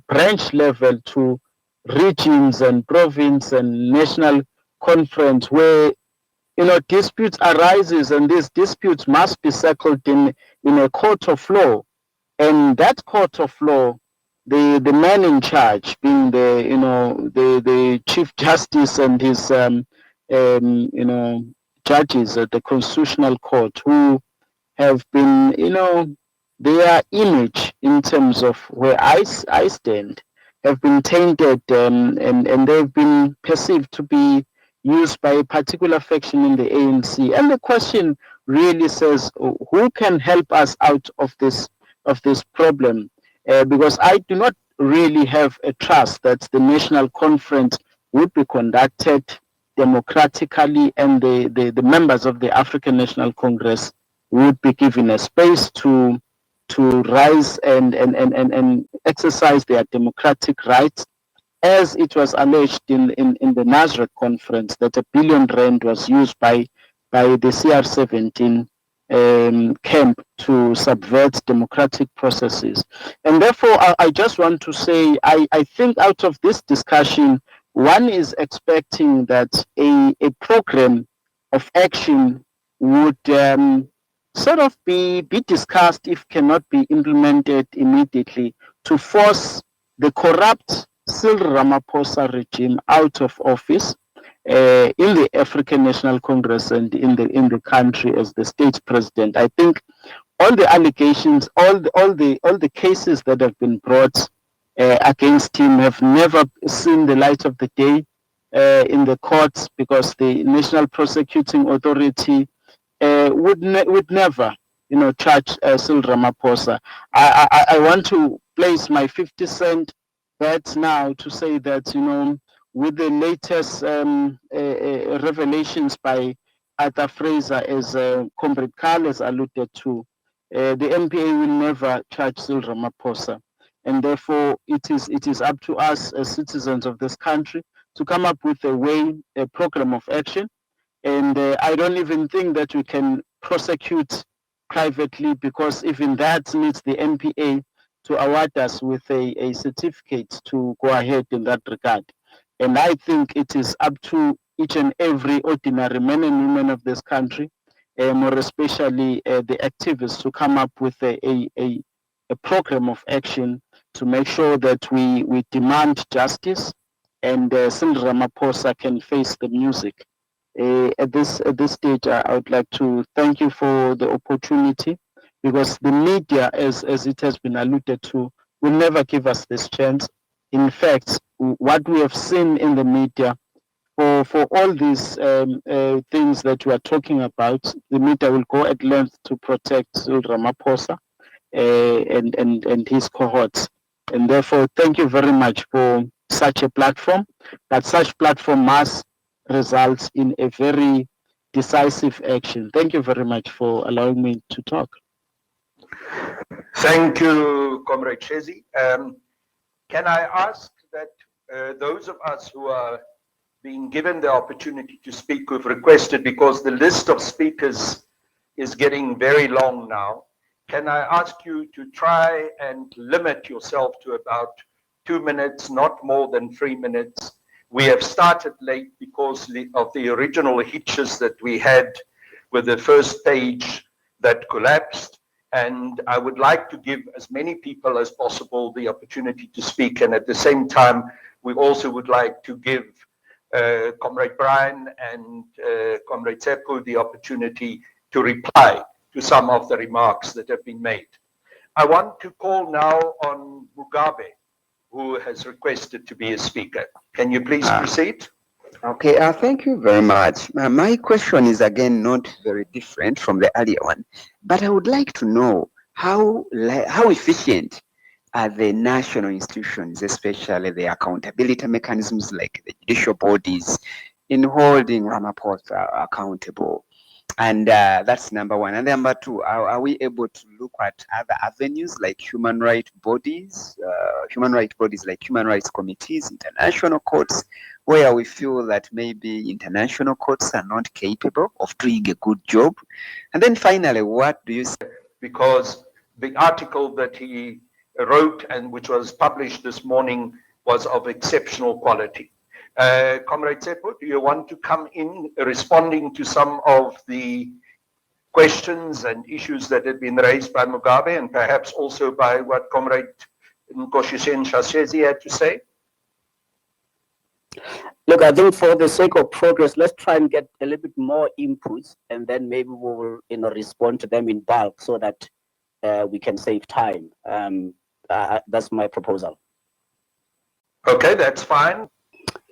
branch level to regions and province and national conference, where disputes arises, and these disputes must be settled in a court of law. And that court of law, the man in charge being the Chief Justice and his judges at the Constitutional Court, who have been, their image in terms of where I stand have been tainted, and they've been perceived to be used by a particular faction in the ANC. And the question really says who can help us out of this problem, because I do not really have a trust that the national conference would be conducted democratically, and the members of the African National Congress would be given a space to rise and exercise their democratic rights, as it was alleged in the Nazareth conference that R1 billion was used by the CR17 camp to subvert democratic processes. And therefore, I just want to say, I think out of this discussion, one is expecting that a program of action would sort of be discussed, if cannot be implemented immediately, to force the corrupt Cyril Ramaphosa regime out of office in the African National Congress and in the country as the state president. I think all the allegations, all the cases that have been brought against him have never seen the light of the day in the courts, because the National Prosecuting Authority would never, charge Cyril Ramaphosa. I want to place my 50-cent bet now to say that, with the latest revelations by Arthur Fraser, as Comrade Carl has alluded to, the NPA will never charge Cyril Ramaphosa. And therefore, it is up to us as citizens of this country to come up with a program of action. And I don't even think that we can prosecute privately, because even that needs the NPA to award us with a certificate to go ahead in that regard. And I think it is up to each and every ordinary man and woman of this country, more especially the activists, to come up with a program of action to make sure that we demand justice, and Cyril Ramaphosa can face the music. At this stage, I would like to thank you for the opportunity, because the media, as it has been alluded to, will never give us this chance. In fact, what we have seen in the media, for all these things that we are talking about, the media will go at length to protect Cyril Ramaphosa and his cohorts. And therefore, thank you very much for such a platform. But such platform must result in a very decisive action. Thank you very much for allowing me to talk. Thank you, Comrade Shezi. Can I ask that those of us who are being given the opportunity to speak, who've requested, because the list of speakers is getting very long now, can I ask you to try and limit yourself to about 2 minutes, not more than 3 minutes? We have started late because of the original hitches that we had with the first page that collapsed. And I would like to give as many people as possible the opportunity to speak. And at the same time, we also would like to give Comrade Brian and Comrade Tsepo the opportunity to reply to some of the remarks that have been made. I want to call now on Mugabe, who has requested to be a speaker. Can you please proceed? Okay, thank you very much. My question is again not very different from the earlier one, but I would like to know how efficient are the national institutions, especially the accountability mechanisms like the judicial bodies, in holding Ramaphosa accountable. And that's number one. And number two, are we able to look at other avenues like human rights bodies like human rights committees, international courts, where we feel that maybe international courts are not capable of doing a good job? And then finally, what do you say? Because the article that he wrote and which was published this morning was of exceptional quality. Comrade Tsepo, do you want to come in responding to some of the questions and issues that have been raised by Mugabe, and perhaps also by what Comrade Nkoshiseni Shashezi had to say? Look, I think for the sake of progress, let's try and get a little bit more inputs, and then maybe we will, respond to them in bulk so that we can save time. That's my proposal. Okay, that's fine.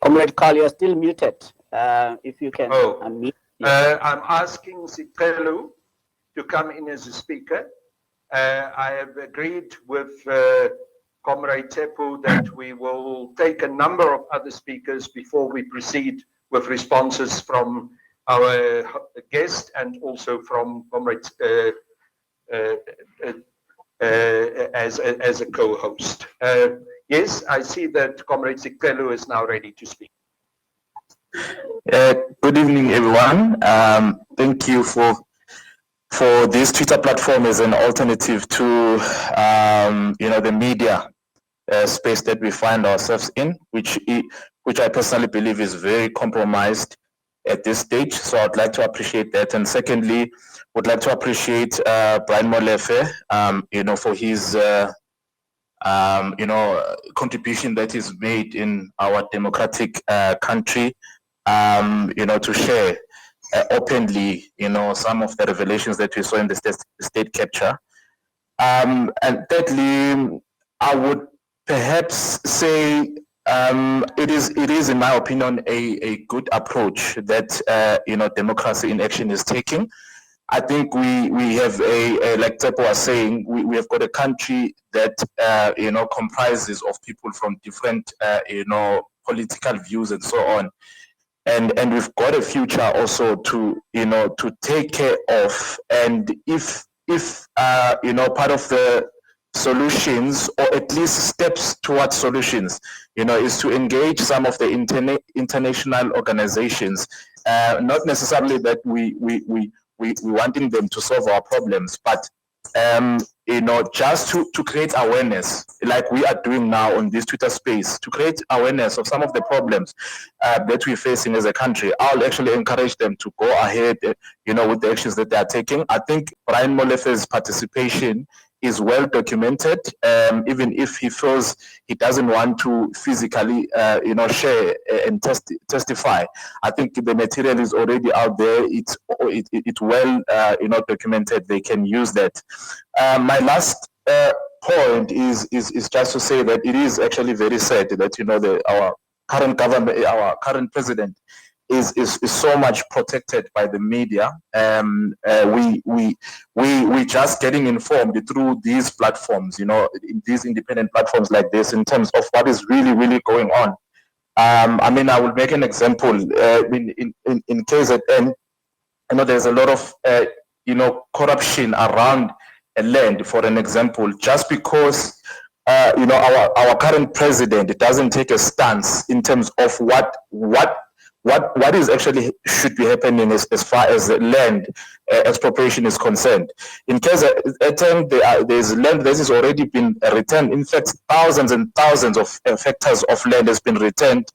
Comrade Carl, you're still muted. If you can unmute. I'm asking Sicelo to come in as a speaker. I have agreed with Comrade Tepu that we will take a number of other speakers before we proceed with responses from our guest and also from Comrade as a co-host. Yes, I see that Comrade Sikelu is now ready to speak. Good evening, everyone. Thank you for this Twitter platform as an alternative to the media space that we find ourselves in, which I personally believe is very compromised at this stage. So I'd like to appreciate that. And secondly, would like to appreciate Brian Molefe, for his contribution that is made in our democratic country. To share openly, some of the revelations that we saw in the state capture. And thirdly, I would perhaps say it is, in my opinion, a good approach that democracy in action is taking. I think we have like Tepo was saying, we have got a country that comprises of people from different political views and so on. And we've got a future also to take care of. And if part of the solutions, or at least steps towards solutions, is to engage some of the international organizations, not necessarily that we wanting them to solve our problems, but just to create awareness, like we are doing now on this Twitter space, to create awareness of some of the problems that we're facing as a country. I'll actually encourage them to go ahead, with the actions that they are taking. I think Brian Molefe's participation is well documented, even if he feels he doesn't want to physically, share and testify. I think the material is already out there. It's well, documented. They can use that. My last point is just to say that it is actually very sad that our current government, our current president, is so much protected by the media. We just getting informed through these platforms, these independent platforms like this, in terms of what is really going on. I will make an example. In KZN, there's a lot of corruption around a land. For an example, just because our current president doesn't take a stance in terms of what is actually should be happening as far as the land expropriation is concerned. In case there's land that has already been returned. In fact, thousands and thousands of hectares of land has been returned,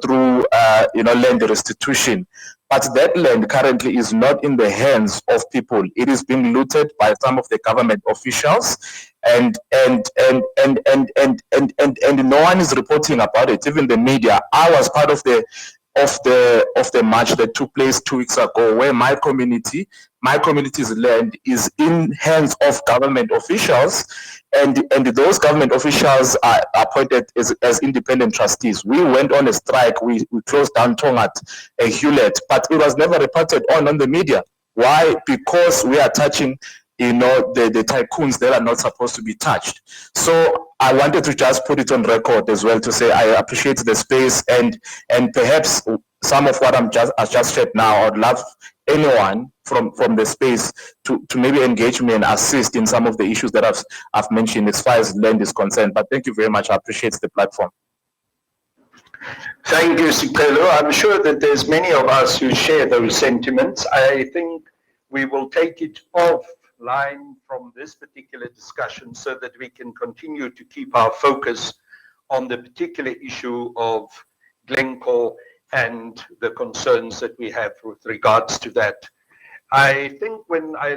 through land restitution. But that land currently is not in the hands of people. It is being looted by some of the government officials, and no one is reporting about it. Even the media. I was part of the march that took place 2 weeks ago, where my community's land is in hands of government officials, and those government officials are appointed as independent trustees. We went on a strike. We closed down Tongat, Hewlett, but it was never reported on the media. Why? Because we are touching the tycoons that are not supposed to be touched. So I wanted to just put it on record as well to say I appreciate the space, and perhaps some of what I just said now. I'd love anyone from the space to maybe engage me and assist in some of the issues that I've mentioned as far as land is concerned. But thank you very much. I appreciate the platform. Thank you, Sikelo. I'm sure that there's many of us who share those sentiments. I think we will take it offline from this particular discussion so that we can continue to keep our focus on the particular issue of Glencore and the concerns that we have with regards to that. I think when I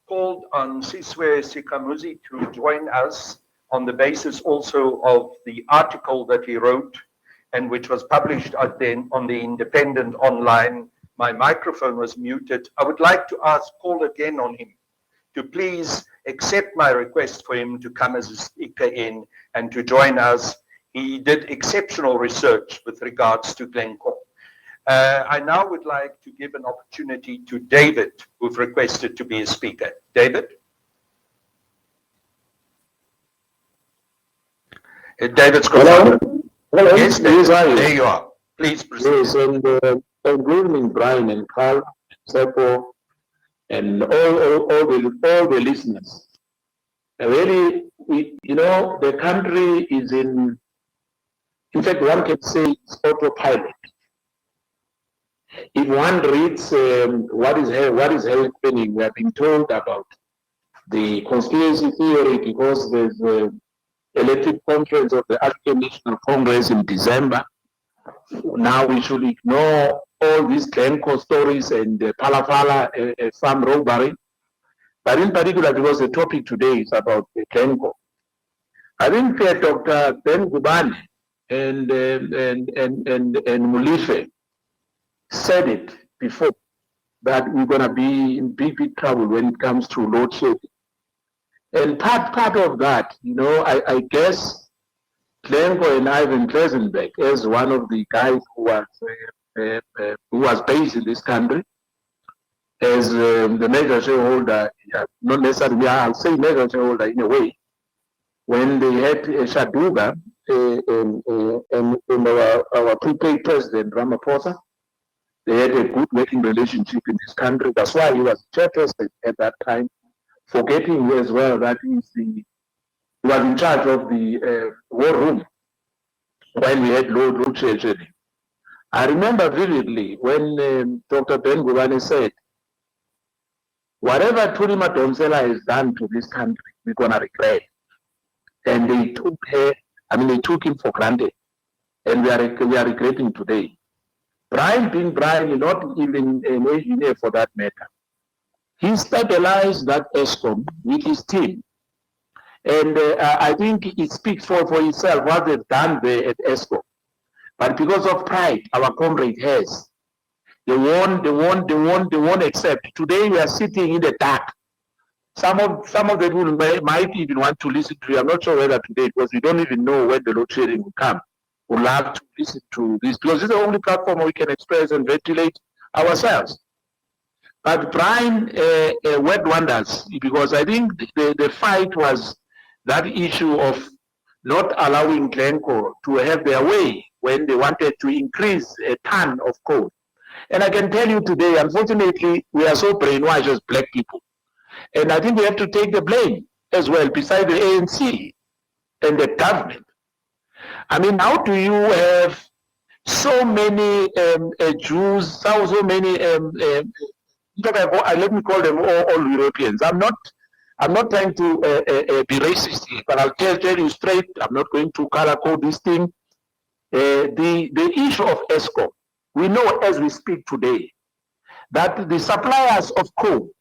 called on Siswe Sikamuzi to join us on the basis also of the article that he wrote and which was published on the Independent online, my microphone was muted. I would like to call again on him to please accept my request for him to come as a speaker in and to join us. He did exceptional research with regards to Glencore. I now would like to give an opportunity to David, who've requested to be a speaker. David? David's got Hello? Hello? Yes, David. Yes, I am. There you are. Please proceed. Yes, and good evening, Brian and Carl, Seppo, and all the listeners. Really, the country is in fact, one can say it's autopilot. If one reads what is happening, we are being told about the conspiracy theory because there's elected conference of the African National Congress in December. Now we should ignore all these Glencore stories and Palafala farm robbery. But in particular, because the topic today is about the Glencore. I think Dr. Ben Gubane and Molefe said it before that we're going to be in big trouble when it comes to load shedding. And part of that, I guess Glencore and Ivan Klesenberg, as one of the guys who was based in this country, as the major shareholder, not necessarily, I'll say major shareholder in a way, when they had Shaduga and our prepaid president Ramaphosa, they had a good working relationship in this country. That's why he was chairperson at that time, forgetting as well that he was in charge of the war room when we had load shedding. I remember vividly when Dr. Ben Gubane said, whatever Tuli Madonsela has done to this country, we're going to regret. And they took him for granted. And we are regretting today. Brian being Brian, not even an engineer for that matter. He stabilized that Eskom with his team. And I think it speaks for itself what they've done there at Eskom. But because of pride, our comrade has. They won't accept. Today we are sitting in the dark. Some of the people might even want to listen to you. I'm not sure whether today, because we don't even know when the load shedding will come. We'll have to listen to this, because this is the only platform where we can express and ventilate ourselves. But Brian worked wonders, because I think the fight was that issue of not allowing Glencore to have their way when they wanted to increase a ton of coal. And I can tell you today, unfortunately, we are so brainwashed as black people. And I think we have to take the blame as well, beside the ANC and the government. I mean, how do you have so many Jews, so many, let me call them all Europeans. I'm not trying to be racist here, but I'll tell you straight, I'm not going to color code this thing. The issue of Eskom, we know as we speak today, that the suppliers of coal,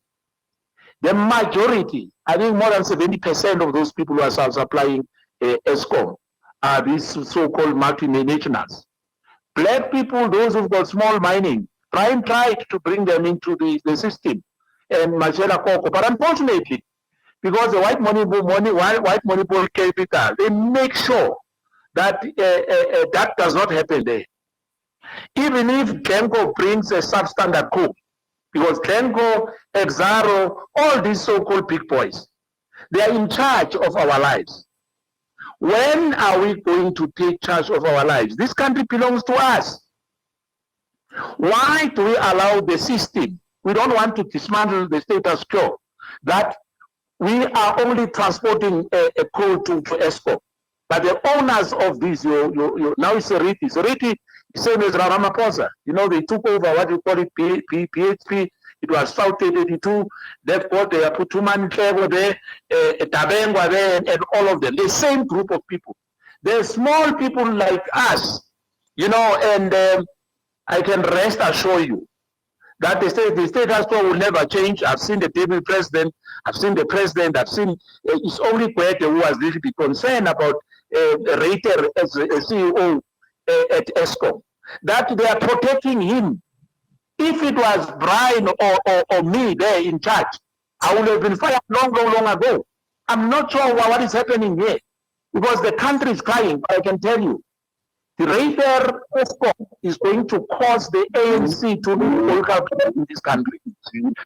the majority, I think more than 70% of those people who are supplying Eskom are these so-called multinationals. Black people, those who've got small mining, Brian tried to bring them into the system, and Marcella Coco, but unfortunately, because the white money capital, they make sure that that does not happen there. Even if Glencore brings a substandard coal, because Glencore, Exaro, all these so-called big boys, they are in charge of our lives. When are we going to take charge of our lives? This country belongs to us. Why do we allow the system? We don't want to dismantle the status quo, that we are only transporting a coal to Eskom. But the owners of this, now it's Seriti. Seriti, same as Ramaphosa. They took over what you call it, PHP. It was South 82. They've got Putuman Kego there, Tabengwa there, and all of them. The same group of people. They're small people like us, and I can rest assure you that the status quo will never change. I've seen the deputy president, I've seen the president, I've seen, it's only Kwete who was really concerned about Reiter as a CEO at Eskom, that they are protecting him. If it was Brian or me there in charge, I would have been fired long ago. I'm not sure what is happening here, because the country is crying, but I can tell you, The raider Eskom is going to cause the ANC to lose political power in this country.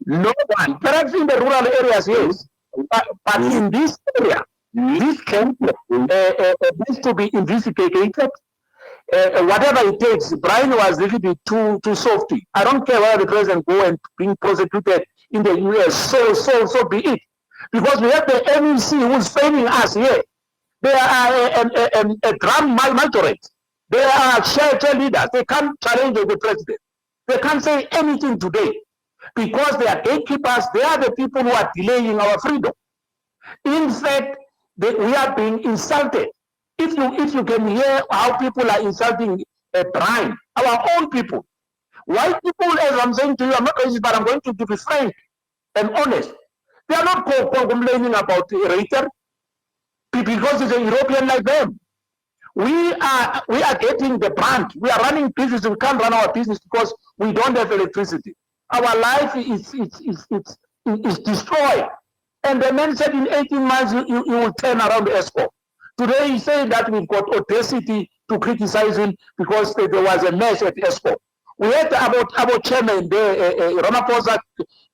No one, perhaps in the rural areas, yes, but in this area, this camp needs to be investigated. Whatever it takes. Brian was a little bit too softy. I don't care whether the president go and being prosecuted in the US. So be it. Because we have the MEC who's failing us here. They are a drum majorate. They are cheerleaders. They can't challenge the president. They can't say anything today because they are gatekeepers. They are the people who are delaying our freedom. In fact, we are being insulted. If you can hear how people are insulting Brian, our own people, white people, as I'm saying to you, I'm not racist, but I'm going to be frank and honest. They are not complaining about Reiter because it's a European like them. We are getting the brunt. We are running business. We can't run our business because we don't have electricity. Our life is destroyed. And the man said in 18 months you will turn around Eskom. Today he said that we've got audacity to criticize him because there was a mess at Eskom. We had our chairman there, Ramaphosa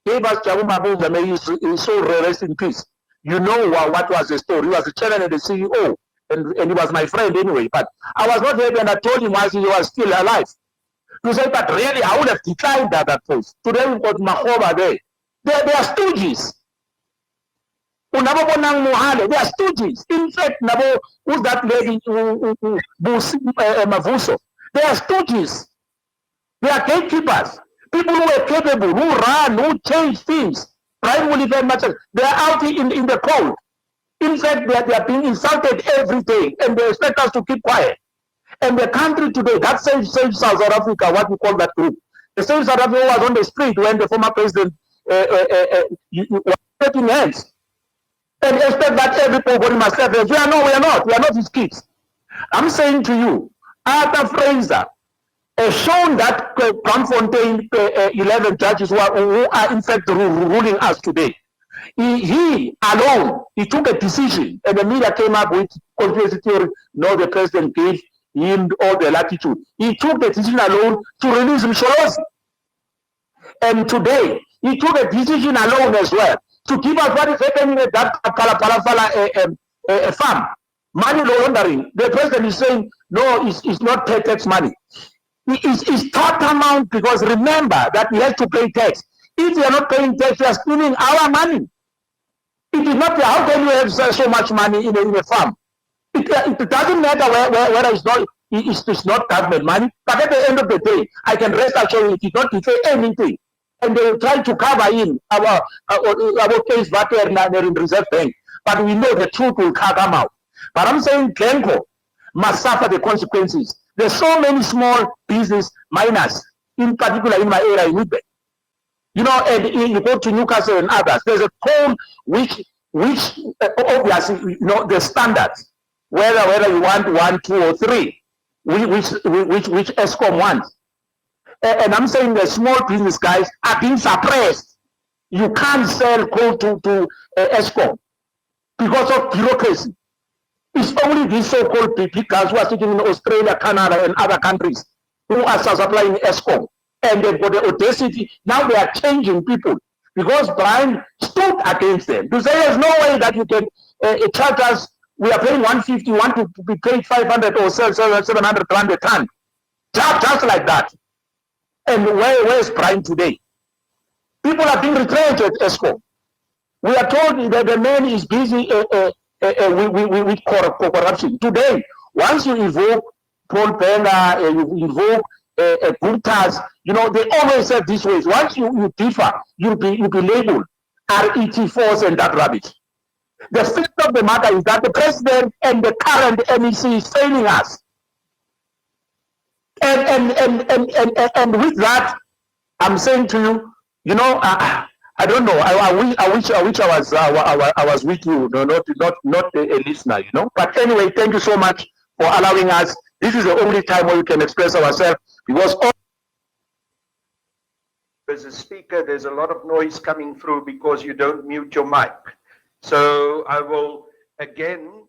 gave us Jabu, may his soul rest in peace. You know what was the story. He was the chairman and the CEO, and he was my friend anyway. But I was not happy, and I told him once he was still alive. To say, but really, I would have declined that post. Today we've got Mahoba there. They are stooges. They are stooges. In fact, who's that lady, Mavuso? They are stooges. They are gatekeepers. People who are capable, who run, who change things. Brian Molefe and myself, they are out in the cold. In fact, they are being insulted every day, and they expect us to keep quiet. And the country today, that same South Africa, what we call that group, the same South Africa was on the street when the former president was taking hands. And expect that everybody must have hands. We are not. We are not his kids. I'm saying to you, Arthur Fraser has shown that Bloemfontein 11 judges who are in fact ruling us today. He alone, he took a decision, and the media came up with conspiracy theory. No, the president gave him all the latitude. He took the decision alone to release Msholozi. And today, he took a decision alone as well to give us what is happening at that Palafala farm. Money laundering. The president is saying, no, it's not tax money. It's tantamount because remember that he has to pay tax. If you are not paying tax, you are stealing our money. It is not, how can you have so much money in a farm? It doesn't matter whether it's not government money, but at the end of the day, I can rest assured it did not declare anything. And they will try to cover in our case that we are in Reserve Bank. But we know the truth will come out. But I'm saying Glencore must suffer the consequences. There's so many small business miners, in particular in my area in Ube. You know, and you go to Newcastle and others, there's a coal which obviously, you know, the standards, whether you want 1, 2, or 3, which Eskom wants. And I'm saying the small business guys are being suppressed. You can't sell coal to Eskom because of bureaucracy. It's only these so-called big guys who are sitting in Australia, Canada, and other countries who are supplying Eskom. And they've got the audacity. Now they are changing people because Brian stood against them to say there's no way that you can charge us. We are paying 150, want to be paid 500 or 700 rand a ton. Just like that. And where is Brian today? People are being retrenched at Eskom. We are told that the man is busy with corruption. Today, once you invoke Paul Penga, you invoke Guptas, you know, they always have these ways. Once you differ, you'll be labeled RET force and that rubbish. The fact of the matter is that the president and the current MEC is failing us. And with that, I'm saying to you, you know, I don't know. I wish I was with you, not a listener, you know. But anyway, thank you so much for allowing us. This is the only time where we can express ourselves because as a speaker, there's a lot of noise coming through because you don't mute your mic. So I will again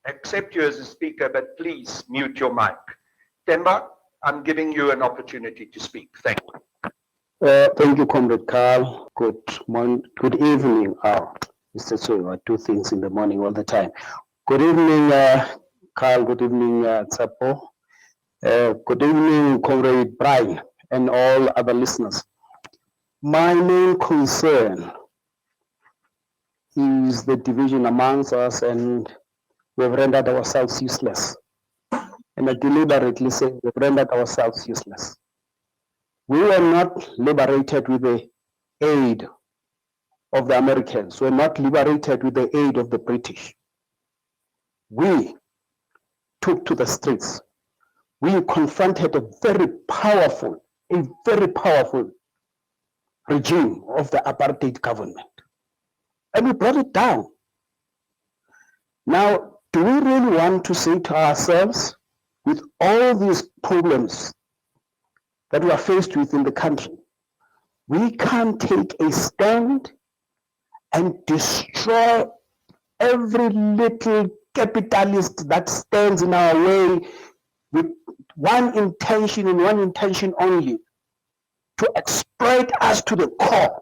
accept you as a speaker, but please mute your mic. Temba, I'm giving you an opportunity to speak. Thank you. Thank you, Comrade Carl. Good evening. Mr. Soy, I do things in the morning all the time. Good evening, Carl. Good evening, Tsapo. Good evening, Comrade Brian, and all other listeners. My main concern is the division amongst us, and we've rendered ourselves useless. And I deliberately say we've rendered ourselves useless. We were not liberated with the aid of the Americans. We were not liberated with the aid of the British. We took to the streets. We confronted a very powerful regime of the apartheid government. And we brought it down. Now, do we really want to say to ourselves, with all these problems that we are faced with in the country, we can't take a stand and destroy every little capitalist that stands in our way with one intention and one intention only, to exploit us to the core,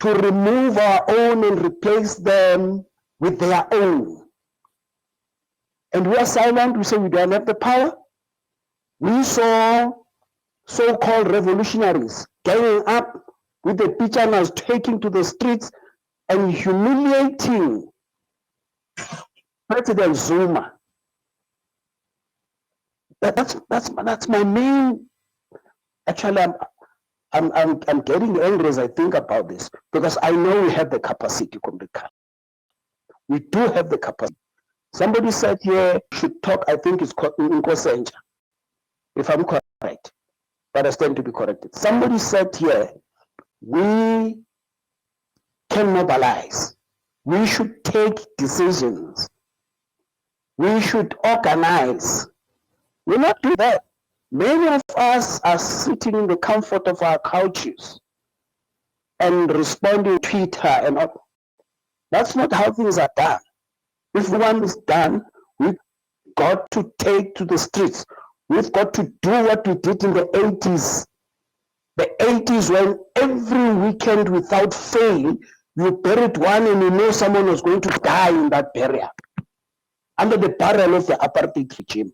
to remove our own and replace them with their own. And we are silent, we say we don't have the power. We saw so-called revolutionaries ganging up with the pijamas, taking to the streets and humiliating President Zuma. That's my main. Actually, I'm getting angry as I think about this, because I know we have the capacity, we do have the capacity. Somebody said here should talk, I think it's in Kosenja, if I'm correct, but I stand to be corrected. Somebody said here, we can mobilize, we should take decisions, we should organize. We'll not do that. Many of us are sitting in the comfort of our couches and responding to Twitter and all. That's not how things are done. If one is done, we've got to take to the streets. We've got to do what we did in the 80s. The 80s, when every weekend without fail, you buried one and you know someone was going to die in that burial, under the barrel of the apartheid regime.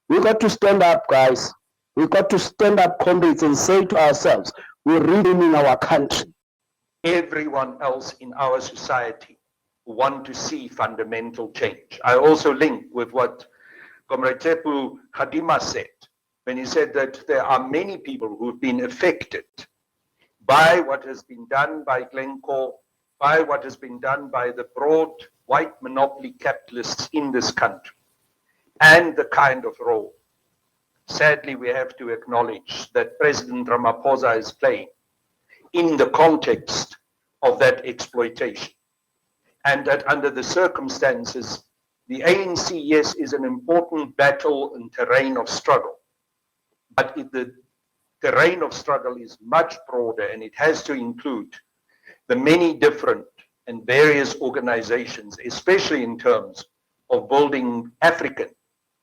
We got to stand up, guys. We got to stand up, comrades, and say to ourselves, we're renaming our country. Everyone else in our society want to see fundamental change. I also link with what Comrade Tepu Hadima said, when he said that there are many people who've been affected by what has been done by Glencore, by what has been done by the broad white monopoly capitalists in this country, and the kind of role, sadly, we have to acknowledge that President Ramaphosa is playing in the context of that exploitation. And that under the circumstances, the ANC, yes, is an important battle and terrain of struggle. But the terrain of struggle is much broader, and it has to include the many different and various organizations, especially in terms of building African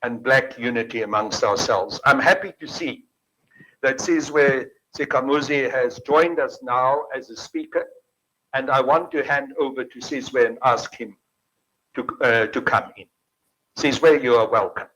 and Black unity amongst ourselves. I'm happy to see that Sizwe Sekamuzi has joined us now as a speaker, and I want to hand over to Sizwe and ask him to come in. Sizwe, you are welcome.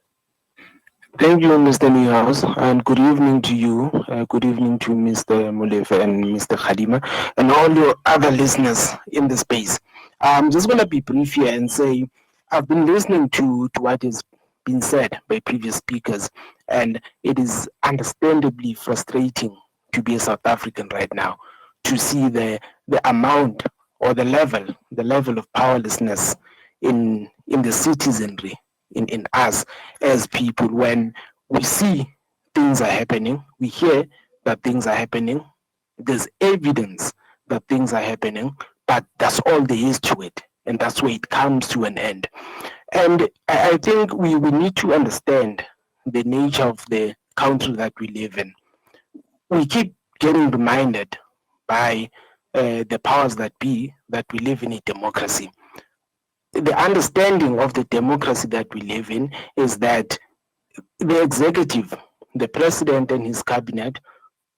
Thank you, Mr. Niehaus, and good evening to you. Good evening to Mr. Molefe and Mr. Khadima, and all your other listeners in the space. I'm just going to be brief here and say I've been listening to what has been said by previous speakers, and it is understandably frustrating to be a South African right now, to see the amount or the level of powerlessness in the citizenry, in us as people, when we see things are happening, we hear that things are happening, there's evidence that things are happening, but that's all there is to it, and that's where it comes to an end. And I think we need to understand the nature of the country that we live in. We keep getting reminded by the powers that be that we live in a democracy. the understanding of the democracy that we live in is that the executive, the president and his cabinet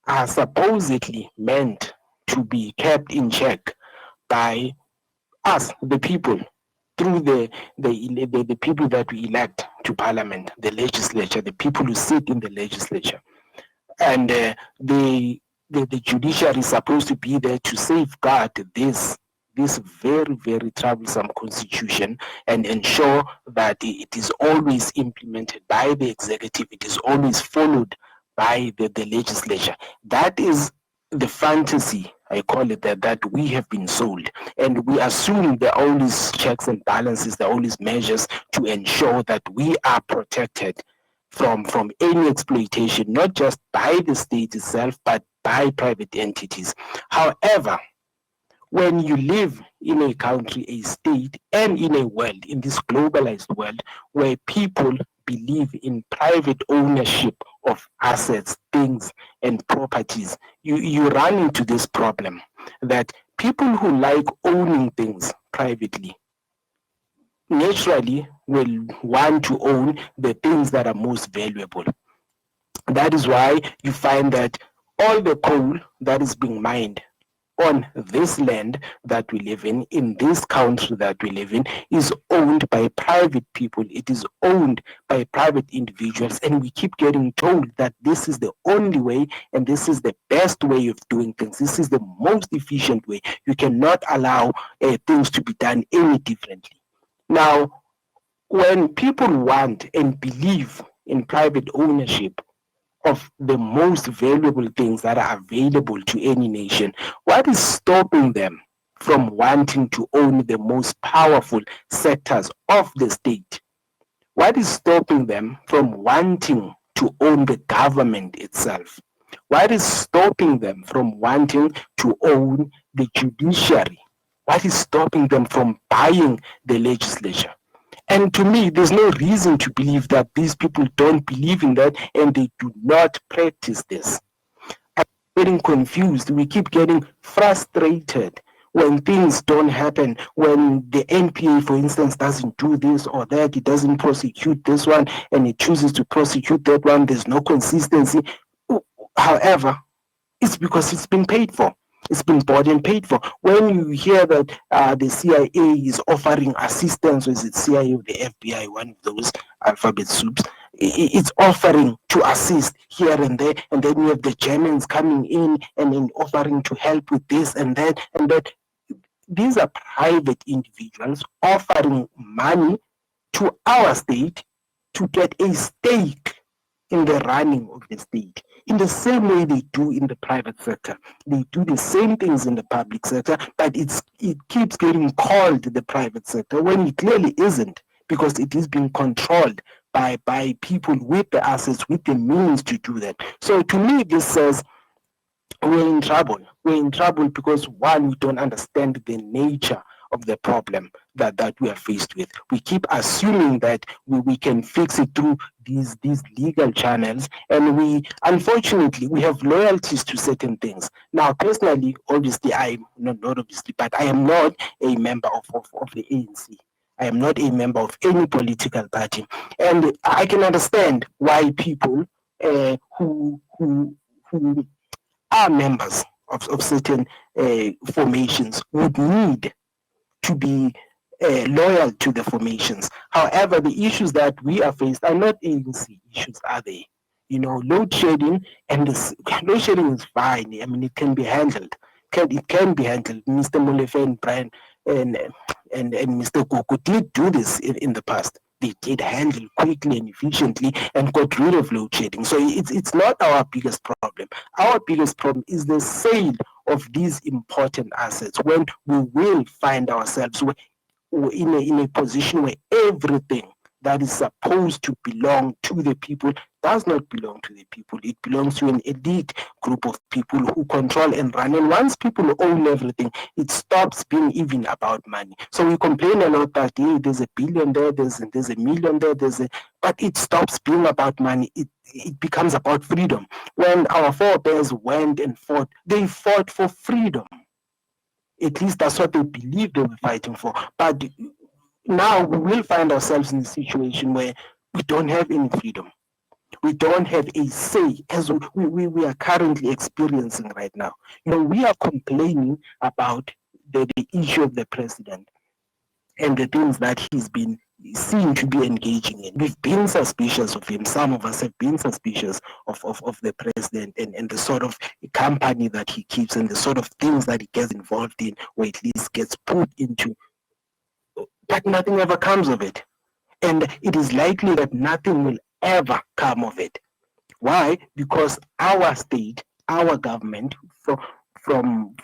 are supposedly meant to be kept in check by us, the people, through the people that we elect to parliament, the legislature, the people who sit in the legislature. And the judiciary is supposed to be there to safeguard this very, very troublesome constitution and ensure that it is always implemented by the executive, it is always followed by the legislature. That is the fantasy, I call it that we have been sold. And we assume there are always checks and balances, there are always measures to ensure that we are protected from any exploitation, not just by the state itself, but by private entities. However, when you live in a country, a state, and in a world, in this globalized world, where people believe in private ownership of assets, things, and properties, you run into this problem that people who like owning things privately naturally will want to own the things that are most valuable. That is why you find that all the coal that is being mined on this land that we live in this country that we live in, is owned by private people. It is owned by private individuals, and we keep getting told that this is the only way and this is the best way of doing things. This is the most efficient way. You cannot allow things to be done any differently. Now, when people want and believe in private ownership of the most valuable things that are available to any nation, what is stopping them from wanting to own the most powerful sectors of the state? What is stopping them from wanting to own the government itself? What is stopping them from wanting to own the judiciary? What is stopping them from buying the legislature? And to me, there's no reason to believe that these people don't believe in that and they do not practice this. I'm getting confused. We keep getting frustrated when things don't happen, when the NPA, for instance, doesn't do this or that, it doesn't prosecute this one and it chooses to prosecute that one. There's no consistency. However, it's because it's been paid for. It's been bought and paid for. When you hear that the CIA is offering assistance, or is it CIA or the FBI, one of those alphabet soups, it's offering to assist here and there, and then you have the Germans coming in and then offering to help with this and that, and that. These are private individuals offering money to our state to get a stake in the running of the state, in the same way they do in the private sector. They do the same things in the public sector, but it keeps getting called the private sector when it clearly isn't, because it is being controlled by people with the assets, with the means to do that. So to me, this says we're in trouble. We're in trouble because, one, we don't understand the nature of the problem that we are faced with. We keep assuming that we can fix it through these legal channels, and unfortunately we have loyalties to certain things. Now, personally, obviously, I'm not obviously, but I am not a member of the ANC. I am not a member of any political party, and I can understand why people who are members of certain formations would need to be loyal to the formations. However, the issues that we are faced are not ANC issues, are they? You know, load shedding, and load shedding is fine. I mean, it can be handled. It can be handled. Mr. Molefe and Brian and Mr. Koko did do this in the past. They did handle quickly and efficiently and got rid of load shedding. So it's not our biggest problem. Our biggest problem is the sale of these important assets, when we will find ourselves in a position where everything that is supposed to belong to the people does not belong to the people. It belongs to an elite group of people who control and run. And once people own everything, it stops being even about money. So we complain a lot that, hey, there's $1 billion there, there's $1 million there, but it stops being about money. It becomes about freedom. When our forebears went and fought, they fought for freedom. At least that's what they believed they were fighting for. But now we will find ourselves in a situation where we don't have any freedom. We don't have a say as we are currently experiencing right now. We are complaining about the issue of the president and the things that he's been seen to be engaging in. We've been suspicious of him. Some of us have been suspicious of the president and the sort of company that he keeps and the sort of things that he gets involved in, or at least gets put into. But nothing ever comes of it. And it is likely that nothing will ever come of it. Why? Because our state, our government, from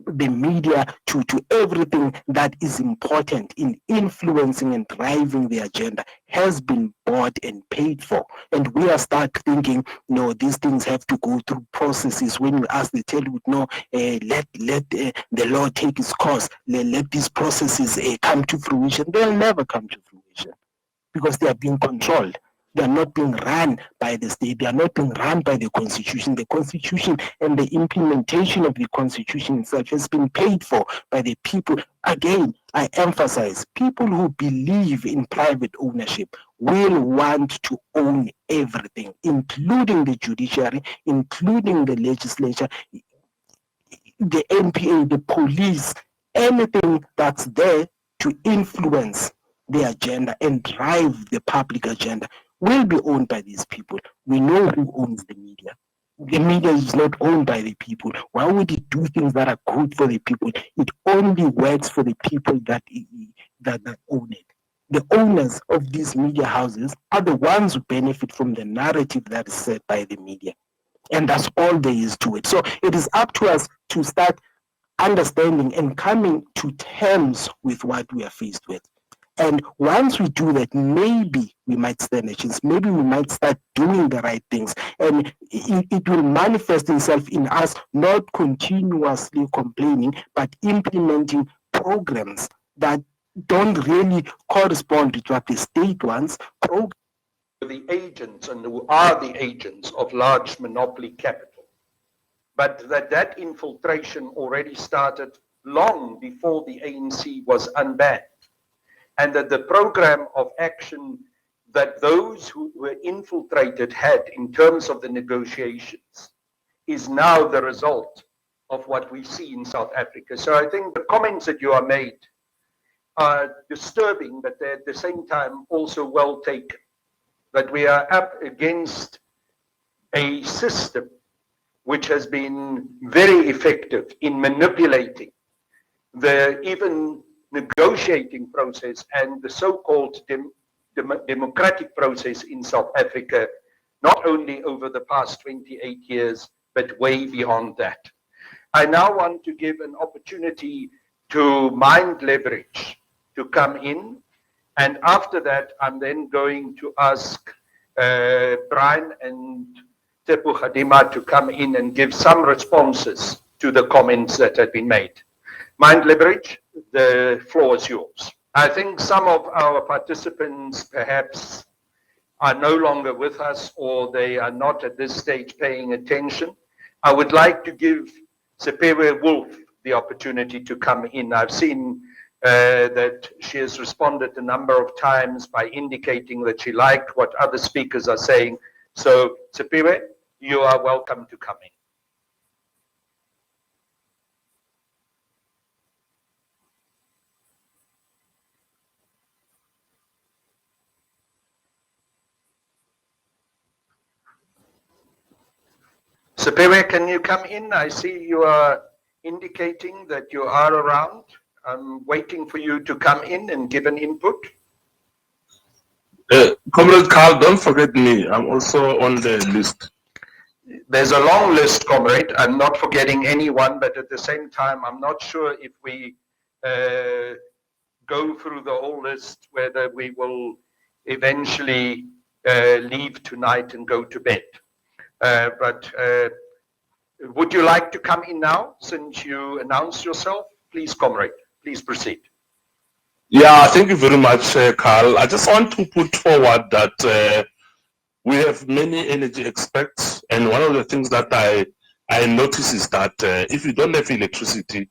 the media to everything that is important in influencing and driving the agenda has been bought and paid for. And we are start thinking, no, these things have to go through processes. When you ask, they tell you, no, let the law take its course. Let these processes come to fruition. They'll never come to fruition because they are being controlled. They are not being run by the state. They are not being run by the Constitution. The Constitution and the implementation of the Constitution itself has been paid for by the people. Again, I emphasize, people who believe in private ownership will want to own everything, including the judiciary, including the legislature, the NPA, the police, anything that's there to influence the agenda and drive the public agenda will be owned by these people. We know who owns the media. The media is not owned by the people. Why would it do things that are good for the people? It only works for the people that own it. The owners of these media houses are the ones who benefit from the narrative that is set by the media. And that's all there is to it. So it is up to us to start understanding and coming to terms with what we are faced with. And once we do that, maybe we might stand a chance. Maybe we might start doing the right things. And it will manifest itself in us not continuously complaining, but implementing programs that don't really correspond to what the state wants. The agents and who are the agents of large monopoly capital. But that infiltration already started long before the ANC was unbanned. And that the program of action that those who were infiltrated had in terms of the negotiations is now the result of what we see in South Africa. So I think the comments that you are made are disturbing, but they're at the same time also well taken. That we are up against a system which has been very effective in manipulating the even negotiating process and the so-called democratic process in South Africa, not only over the past 28 years, but way beyond that. I now want to give an opportunity to Mind Leverage to come in, and after that, I'm then going to ask Brian and Tepu Khadima to come in and give some responses to the comments that have been made. Mind Leverage, the floor is yours. I think some of our participants perhaps are no longer with us, or they are not at this stage paying attention. I would like to give Sepewe Wolf the opportunity to come in. I've seen that she has responded a number of times by indicating that she liked what other speakers are saying. So, Sepewe, you are welcome to come in. Sepewe, can you come in? I see you are indicating that you are around. I'm waiting for you to come in and give an input. Comrade Carl, don't forget me. I'm also on the list. There's a long list, comrade. I'm not forgetting anyone, but at the same time, I'm not sure if we go through the whole list, whether we will eventually leave tonight and go to bed. But would you like to come in now, since you announced yourself? Please, comrade, please proceed. Yeah, thank you very much, Carl. I just want to put forward that we have many energy experts, and one of the things that I notice is that if you don't have electricity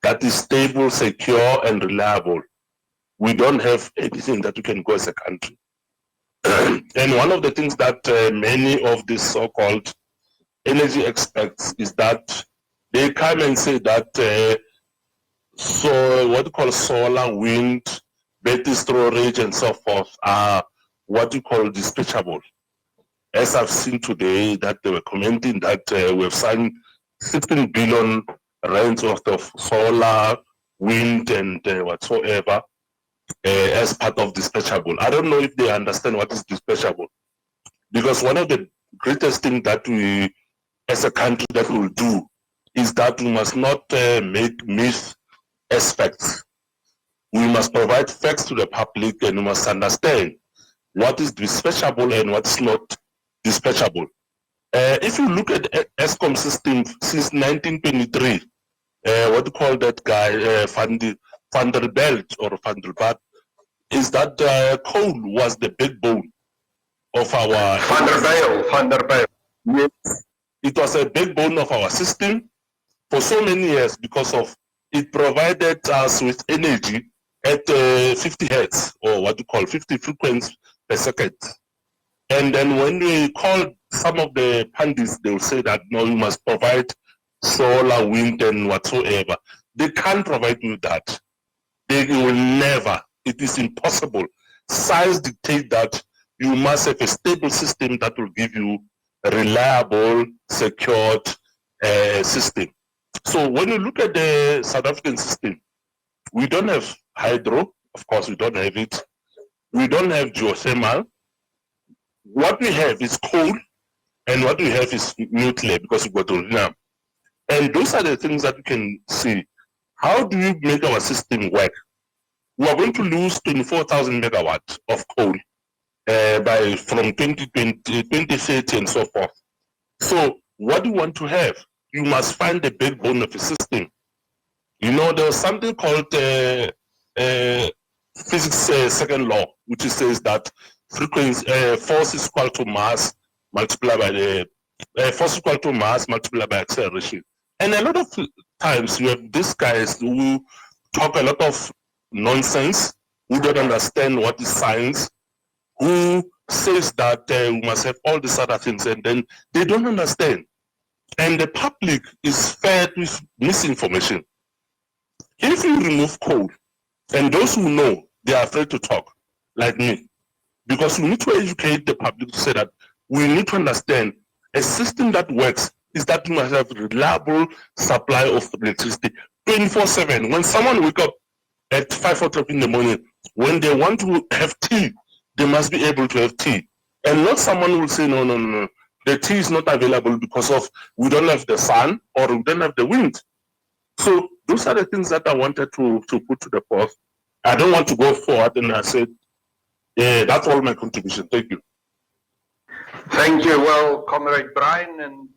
that is stable, secure, and reliable, we don't have anything that we can go as a country. And one of the things that many of these so-called energy experts is that they come and say that so what you call solar, wind, battery storage and so forth are what you call dispatchable. As I've seen today that they were commenting that we've signed 16 billion rands worth of solar, wind and whatsoever as part of dispatchable. I don't know if they understand what is dispatchable, because one of the greatest things that we as a country that we'll do is that we must not make myth aspects. We must provide facts to the public and we must understand what is dispatchable and what's not dispatchable. If you look at Eskom system since 1923, what do you call that guy, Van der Belt or Van der Belt, is that coal was the backbone of our... Van der Bijl. Yes. It was a backbone of our system for so many years because of it provided us with energy at 50 hertz, or what you call 50 frequencies per second. And then when we call some of the pundits, they will say that no, you must provide solar, wind, and whatsoever. They can't provide you that. They will never. It is impossible. Science dictates that you must have a stable system that will give you a reliable, secured system. So when you look at the South African system, we don't have hydro, of course we don't have it. We don't have geothermal. What we have is coal, and what we have is nuclear, because we've got uranium. And those are the things that we can see. How do we make our system work? We are going to lose 24,000 megawatts of coal from 2030 and so forth. So what do you want to have? You must find the backbone of the system. You know, there's something called physics second law, which says that frequency force is equal to mass multiplied by the force equal to mass multiplied by acceleration. And a lot of times you have these guys who talk a lot of nonsense, who don't understand what is science, who says that we must have all these other things, and then they don't understand. And the public is fed with misinformation. If you remove coal, and those who know, they are afraid to talk, like me, because we need to educate the public to say that we need to understand a system that works is that we must have reliable supply of electricity 24/7. When someone wake up at 5 o'clock in the morning, when they want to have tea, they must be able to have tea. And not someone will say, no, the tea is not available because of we don't have the sun or we don't have the wind. So those are the things that I wanted to put to the forth. I don't want to go forward, and I said, yeah, that's all my contribution. Thank you. Thank you. Well, Comrade Brian and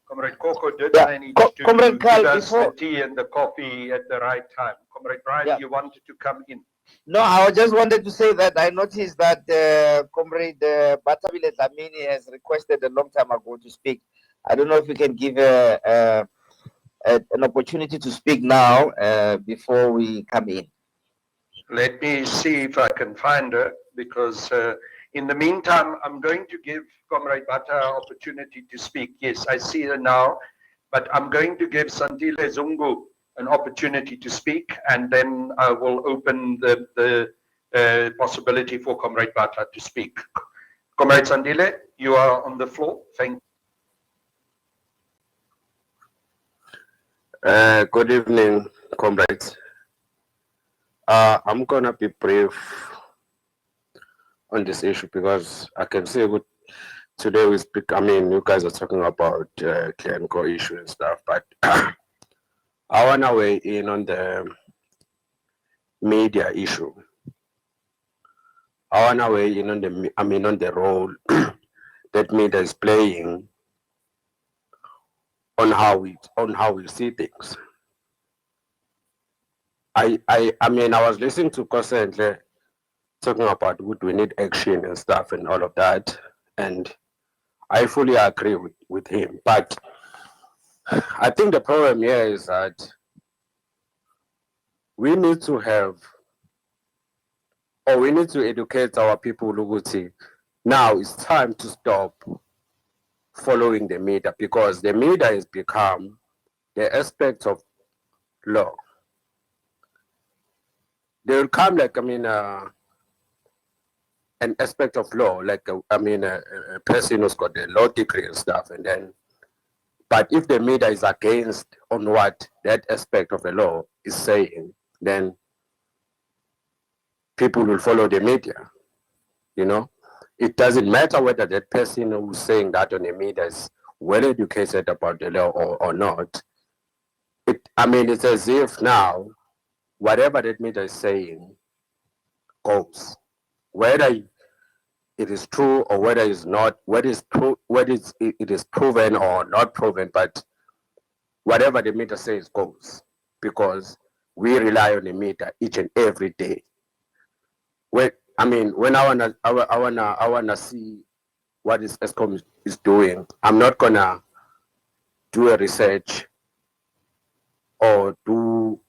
Comrade Coco did Yeah. manage to Comrade give Carl, us the before- tea and the coffee at the right time. Comrade Brian, Yeah. you wanted to come in. No, I just wanted to say that I noticed that Comrade Batabile Dlamini has requested a long time ago to speak. I don't know if we can give an opportunity to speak now before we come in. Let me see if I can find her, because in the meantime, I'm going to give Comrade Bata an opportunity to speak. Yes, I see her now, but I'm going to give Sandile Zungu an opportunity to speak, and then I will open the possibility for Comrade Bata to speak. Comrade Sandile, you are on the floor. Thank you. Good evening, comrades. I'm gonna be brief on this issue because I can say today we speak. I mean, you guys are talking about Glencore issue and stuff, but I wanna weigh in on the media issue. I wanna weigh in on the role that media is playing on how we see things. I mean, I was listening to constantly talking about would we need action and stuff and all of that, and I fully agree with him. But I think the problem here is that we need to have or we need to educate our people, Luguti. Now it's time to stop following the media, because the media has become the aspect of law. They will come like, an aspect of law, like, a person who's got a law degree and stuff, and then, but if the media is against on what that aspect of the law is saying, then people will follow the media, you know? It doesn't matter whether that person who's saying that on the media is well educated about the law or not. It's as if now, whatever that media is saying goes. Whether it is true or whether it's not, whether it is proven or not proven, but whatever the media says goes, because we rely on the media each and every day. When I wanna see what is Eskom is doing, I'm not gonna do a research or do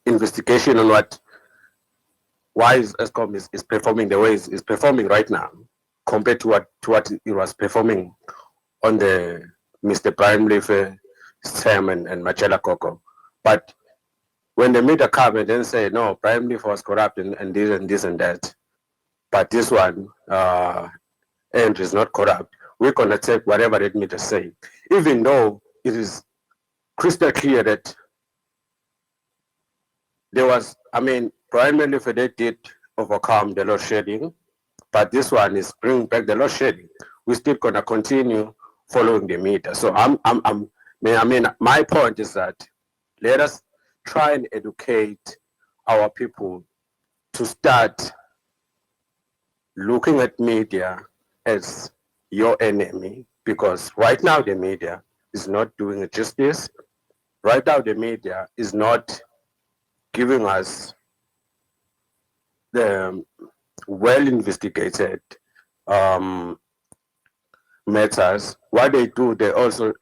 investigation on why is Eskom is performing the way it's performing right now compared to what it was performing on the Mr. Brian Molefe term and Machela Koko. But when the media come and then say, no, Brian Molefe was corrupt and this and that, but this one and is not corrupt, we're gonna take whatever that media say, even though it is crystal clear that there was, Brian Molefe, they did overcome the load shedding, but this one is bringing back the load shedding. We're still gonna continue following the media. So my point is that let us try and educate our people to start looking at media as your enemy, because right now the media is not doing it justice. Right now the media is not giving us the well investigated matters. What they do, they also,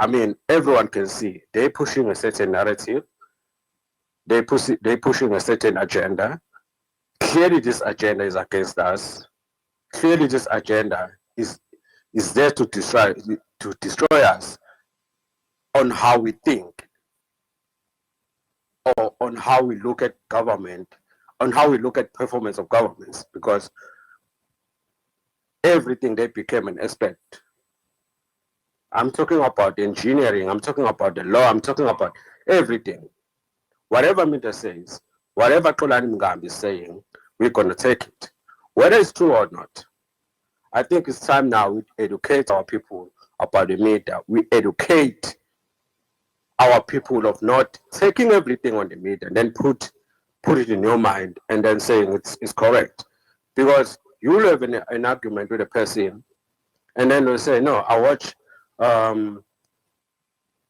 everyone can see they're pushing a certain narrative, they're pushing a certain agenda. Clearly this agenda is against us. Clearly this agenda is there to destroy us on how we think, or on how we look at government, on how we look at performance of governments, because everything they became an aspect. I'm talking about engineering, I'm talking about the law, I'm talking about everything. Whatever media says, whatever Xolani Mngambi is saying, we're going to take it, whether it's true or not. I think it's time now we educate our people about the media. We educate our people of not taking everything on the media and then put it in your mind and then saying it's correct. Because you will have an argument with a person and then they'll say, no, I watch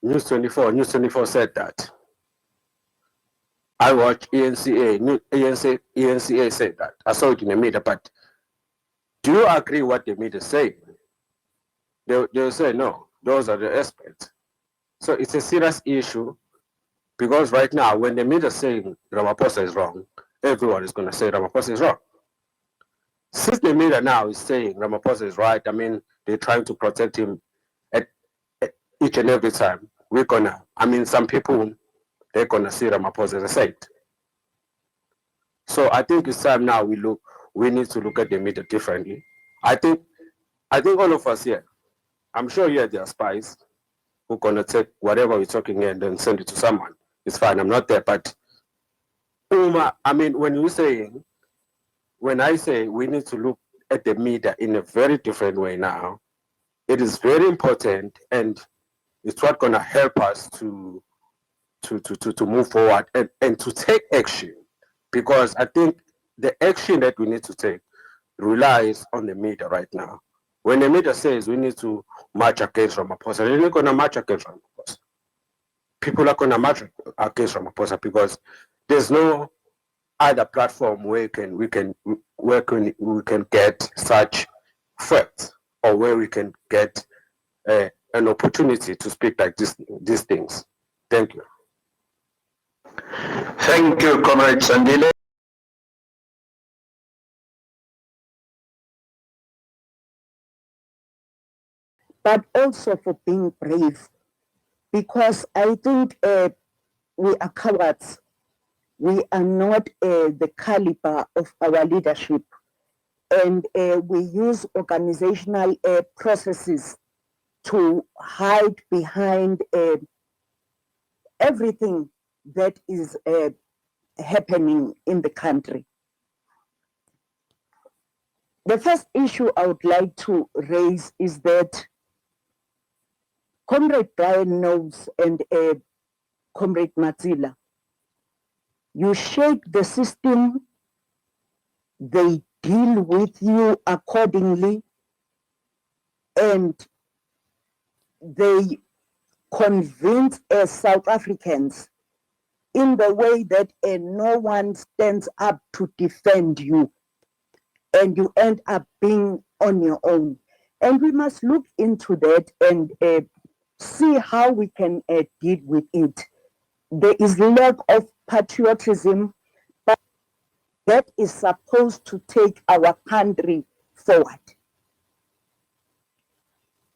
News 24. News 24 said that. I watch ENCA said that. I saw it in the media, but do you agree what the media say? They'll say, no, those are the aspects. So it's a serious issue, because right now, when the media is saying Ramaphosa is wrong, everyone is going to say Ramaphosa is wrong. Since the media now is saying Ramaphosa is right, they're trying to protect him at each and every time. We're gonna, some people, they're gonna see Ramaphosa as a saint. So I think it's time now we need to look at the media differently. I think all of us here, I'm sure here there are spies who are gonna take whatever we're talking here and then send it to someone. It's fine, I'm not there, but when I say we need to look at the media in a very different way now, it is very important, and it's what's gonna help us to move forward and to take action, because I think the action that we need to take relies on the media right now. When the media says we need to march against Ramaphosa, they're not gonna march against Ramaphosa. People are gonna march against Ramaphosa because there's no other platform where we can get such facts, or where we can get an opportunity to speak like these things. Thank you. Thank you, Comrade Sandile. But also for being brave, because I think we are cowards. We are not the caliber of our leadership, and we use organizational processes to hide behind everything that is happening in the country. The first issue I would like to raise is that Comrade Brian knows, and Comrade Matsila, you shake the system, they deal with you accordingly, and they convince South Africans in the way that no one stands up to defend you, and you end up being on your own. And we must look into that and see how we can deal with it. There is lack of patriotism, but that is supposed to take our country forward.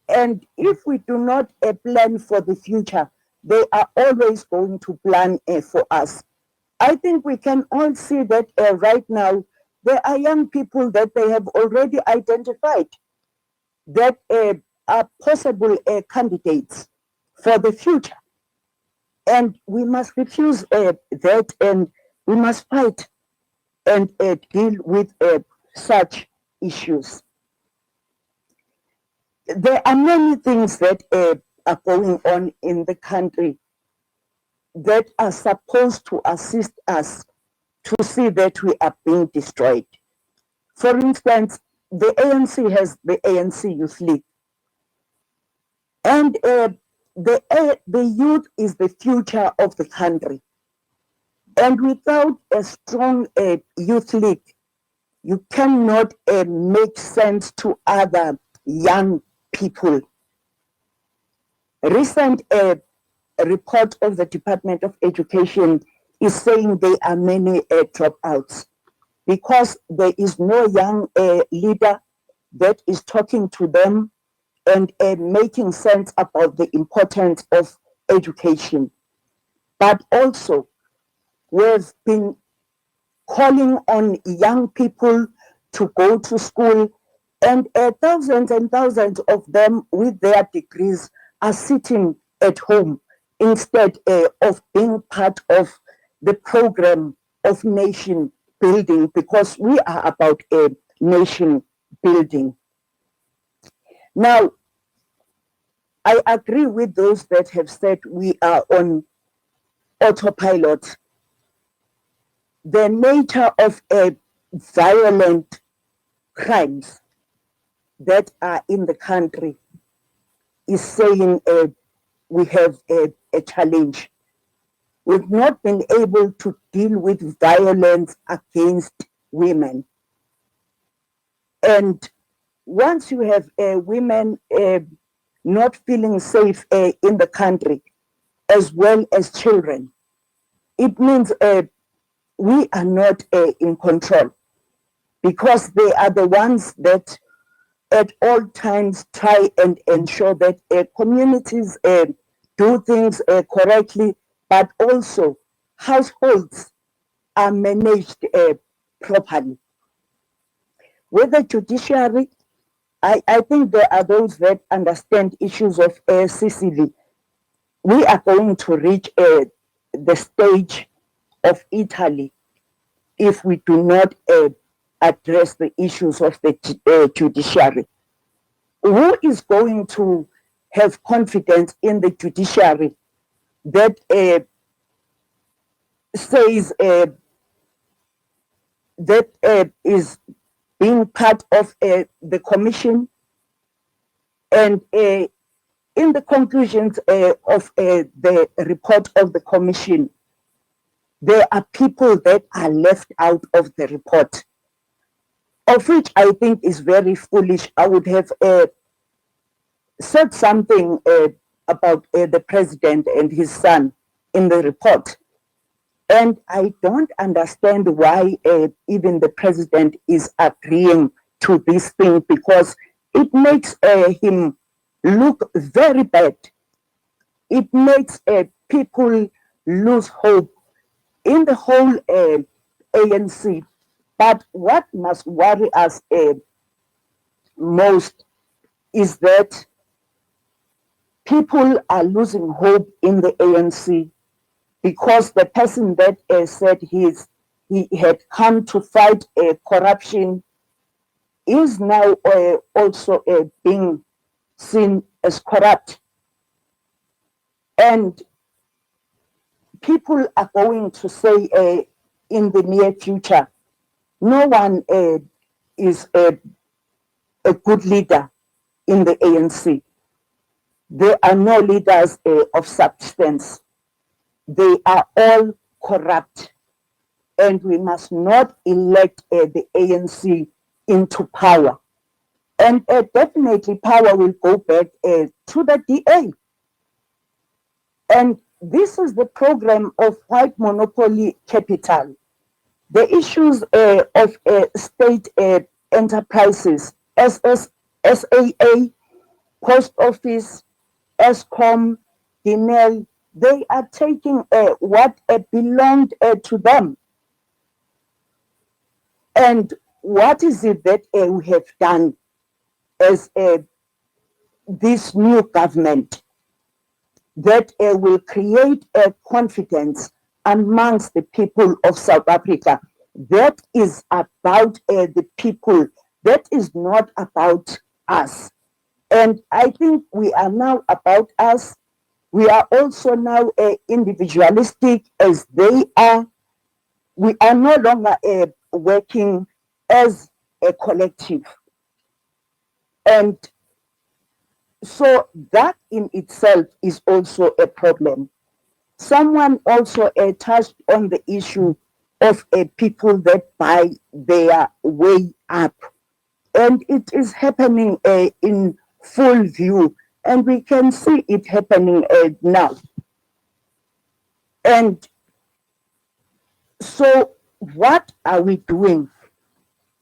And if we do not plan for the future, they are always going to plan for us. I think we can all see that right now, there are young people that they have already identified that are possible candidates for the future. And we must refuse that, and we must fight and deal with such issues. There are many things that are going on in the country that are supposed to assist us to see that we are being destroyed. For instance, the ANC has the ANC Youth League. And the youth is the future of the country. And without a strong youth league, you cannot make sense to other young people. A recent report of the Department of Education is saying there are many dropouts because there is no young leader that is talking to them and making sense about the importance of education. But also, we've been calling on young people to go to school, and thousands of them with their degrees are sitting at home instead of being part of the program of nation building, because we are about nation building. Now, I agree with those that have said we are on autopilot. The nature of violent crimes that are in the country is saying we have a challenge. We've not been able to deal with violence against women. And once you have women not feeling safe in the country, as well as children, it means we are not in control, because they are the ones that at all times try and ensure that communities do things correctly, but also households are managed properly. With the judiciary, I think there are those that understand issues of Sicily. We are going to reach the stage of Italy if we do not address the issues of the judiciary. Who is going to have confidence in the judiciary that says that is being part of the commission, and in the conclusions of the report of the commission, there are people that are left out of the report, of which I think is very foolish. I would have said something about the president and his son in the report, And I don't understand why even the president is agreeing to this thing, because it makes him look very bad. It makes people lose hope in the whole ANC. But what must worry us most is that people are losing hope in the ANC, because the person that said he had come to fight corruption is now also being seen as corrupt. And people are going to say in the near future, no one is a good leader in the ANC. There are no leaders of substance. They are all corrupt. And we must not elect the ANC into power. And definitely power will go back to the DA. And this is the program of white monopoly capital. The issues of state enterprises, SAA, Post Office, Eskom, Dinel, they are taking what belonged to them. And what is it that we have done as this new government that will create a confidence amongst the people of South Africa? That is about the people. That is not about us. And I think we are now about us. We are also now individualistic as they are. We are no longer working as a collective. And so that in itself is also a problem. Someone also touched on the issue of people that buy their way up. And it is happening in full view. And we can see it happening now. And so what are we doing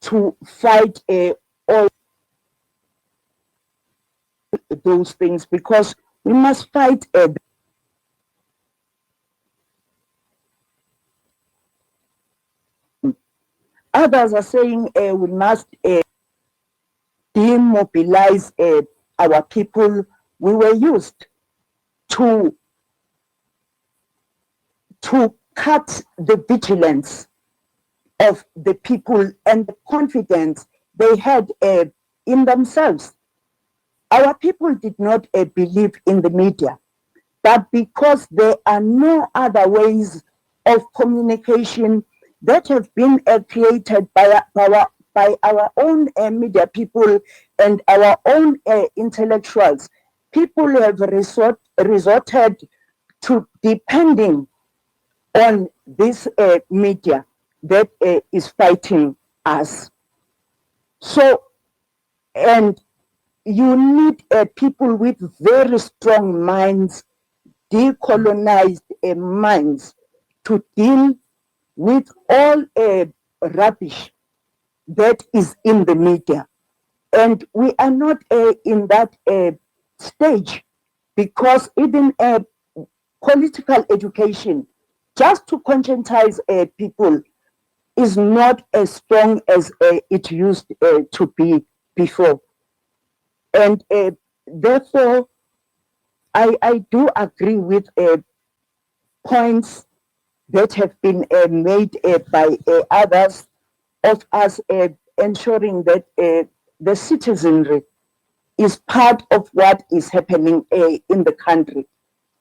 to fight all those things? Because we must fight others are saying we must demobilize our people. We were used to cut the vigilance of the people and the confidence they had in themselves. Our people did not believe in the media, but because there are no other ways of communication that have been created by our own media people and our own intellectuals, people have resorted to depending on this media that is fighting us. So, and you need people with very strong minds, decolonized minds, to deal with all rubbish that is in the media. And we are not in that stage, because even political education, just to conscientize people, is not as strong as it used to be before. And therefore, I do agree with points that have been made by others of us ensuring that the citizenry is part of what is happening in the country.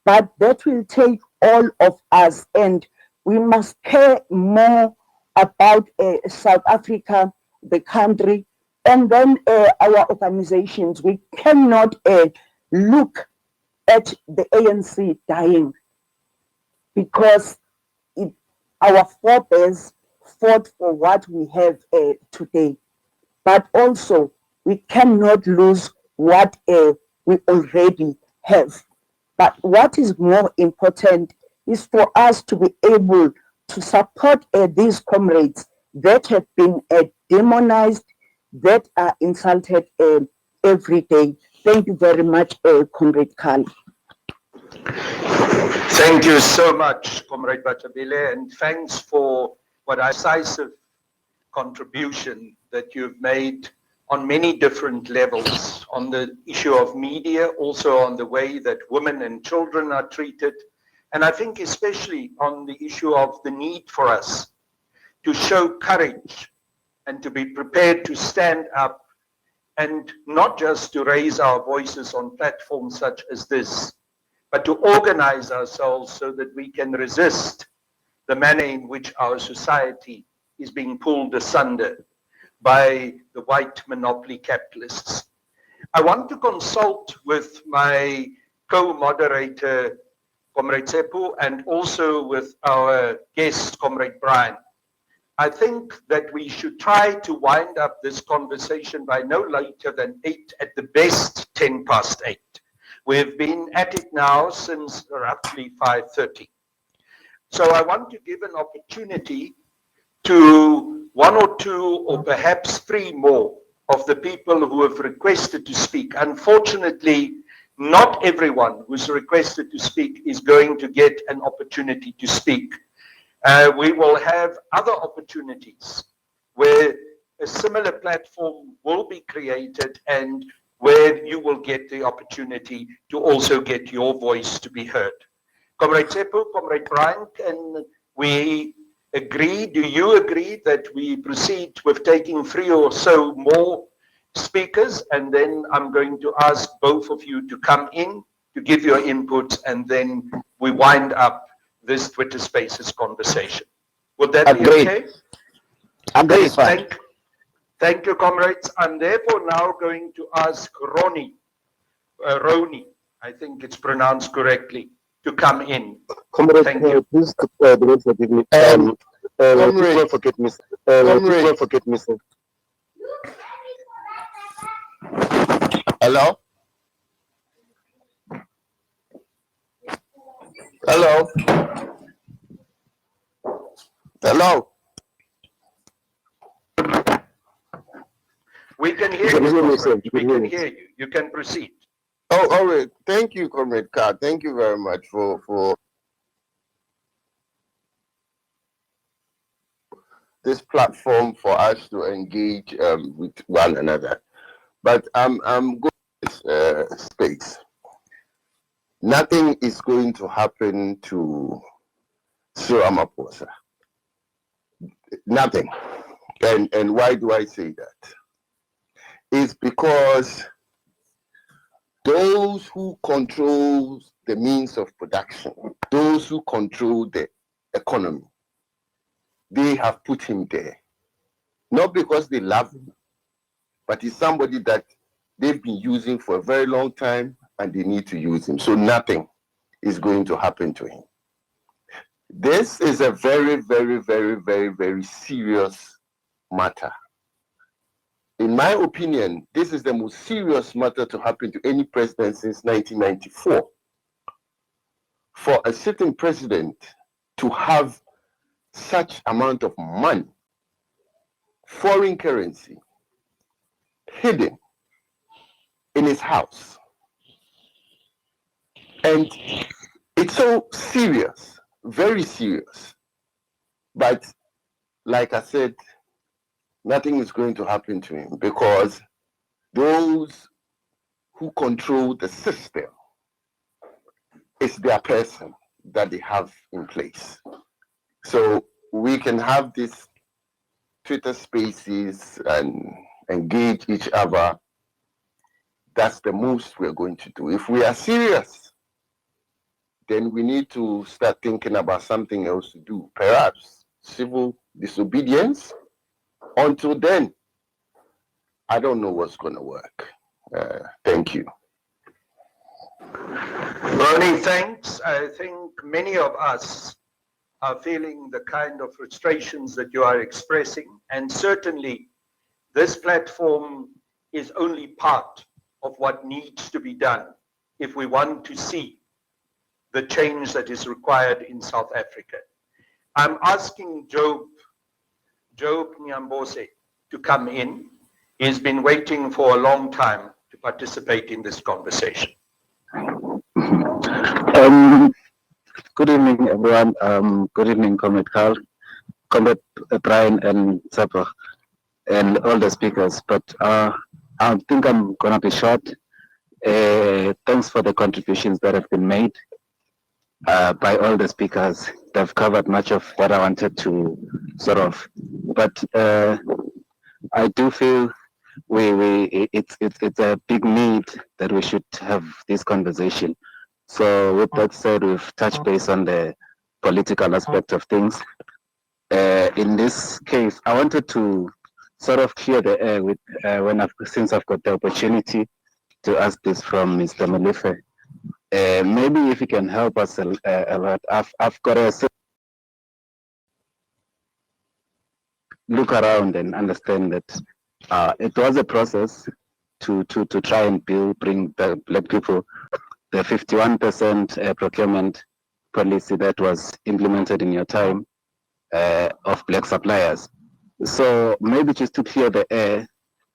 But that will take all of us, and we must care more about South Africa, the country, and then our organizations. We cannot look at the ANC dying, because our forebears fought for what we have today. But also, we cannot lose what we already have. But what is more important is for us to be able to support these comrades that have been demonized, that are insulted every day. Thank you very much, Comrade Carl. Thank you so much, Comrade Batabile, and thanks for what a decisive contribution that you've made on many different levels, on the issue of media, also on the way that women and children are treated, and I think especially on the issue of the need for us to show courage and to be prepared to stand up and not just to raise our voices on platforms such as this, but to organize ourselves so that we can resist the manner in which our society is being pulled asunder by the white monopoly capitalists. I want to consult with my co-moderator, Comrade Tsepo, and also with our guest, Comrade Brian. I think that we should try to wind up this conversation by no later than 8, at the best 10 past 8. We've been at it now since roughly 5:30. So I want to give an opportunity to 1 or 2 or perhaps 3 more of the people who have requested to speak. Unfortunately, not everyone who's requested to speak is going to get an opportunity to speak. We will have other opportunities where a similar platform will be created and where you will get the opportunity to also get your voice to be heard. Comrade Tsepo, Comrade Brian, can we agree, do you agree that we proceed with taking 3 or so more speakers, and then I'm going to ask both of you to come in to give your input, and then we wind up this Twitter Spaces conversation. Would that be okay? Agreed. Thank you, comrades. I'm therefore now going to ask Roni, I think it's pronounced correctly, to come in. Comrade, Thank you. please don't forget me. Comrade, don't forget me. Don't forget me, sir. Hello? Hello? Hello? We can hear you, comrade. We can hear you. You can proceed. Oh, all right. Thank you, Comrade Carr. Thank you very much for this platform for us to engage with one another. But I'm going to this space. Nothing is going to happen to Cyril Ramaphosa. Nothing. And why do I say that? It's because those who control the means of production, those who control the economy, they have put him there. Not because they love him, but he's somebody that they've been using for a very long time and they need to use him. So nothing is going to happen to him. This is a very, very, very, very, very serious matter. In my opinion, this is the most serious matter to happen to any president since 1994. For a sitting president to have such amount of money, foreign currency, hidden in his house. And it's so serious, very serious. But like I said, nothing is going to happen to him because those who control the system, it's their person that they have in place. So we can have these Twitter spaces and engage each other. That's the most we're going to do. If we are serious, then we need to start thinking about something else to do. Perhaps civil disobedience. Until then, I don't know what's going to work. Thank you. Ronnie, thanks. I think many of us are feeling the kind of frustrations that you are expressing, and certainly this platform is only part of what needs to be done if we want to see the change that is required in South Africa. I'm asking Job Nyambose to come in. He's been waiting for a long time to participate in this conversation. Good evening, everyone. Good evening, Comrade Carl, Comrade Brian, and Zappa, and all the speakers. But I think I'm gonna be short. Thanks for the contributions that have been made by all the speakers. They've covered much of what I wanted to sort of. But I do feel it's a big need that we should have this conversation. So with that said, we've touched base on the political aspect of things. In this case, I wanted to sort of clear the air with since I've got the opportunity to ask this from Mr. Molefe. Maybe if you can help us a lot. I've got a look around and understand that it was a process to try and bring the black people the 51% procurement policy that was implemented in your time of black suppliers. So maybe just to clear the air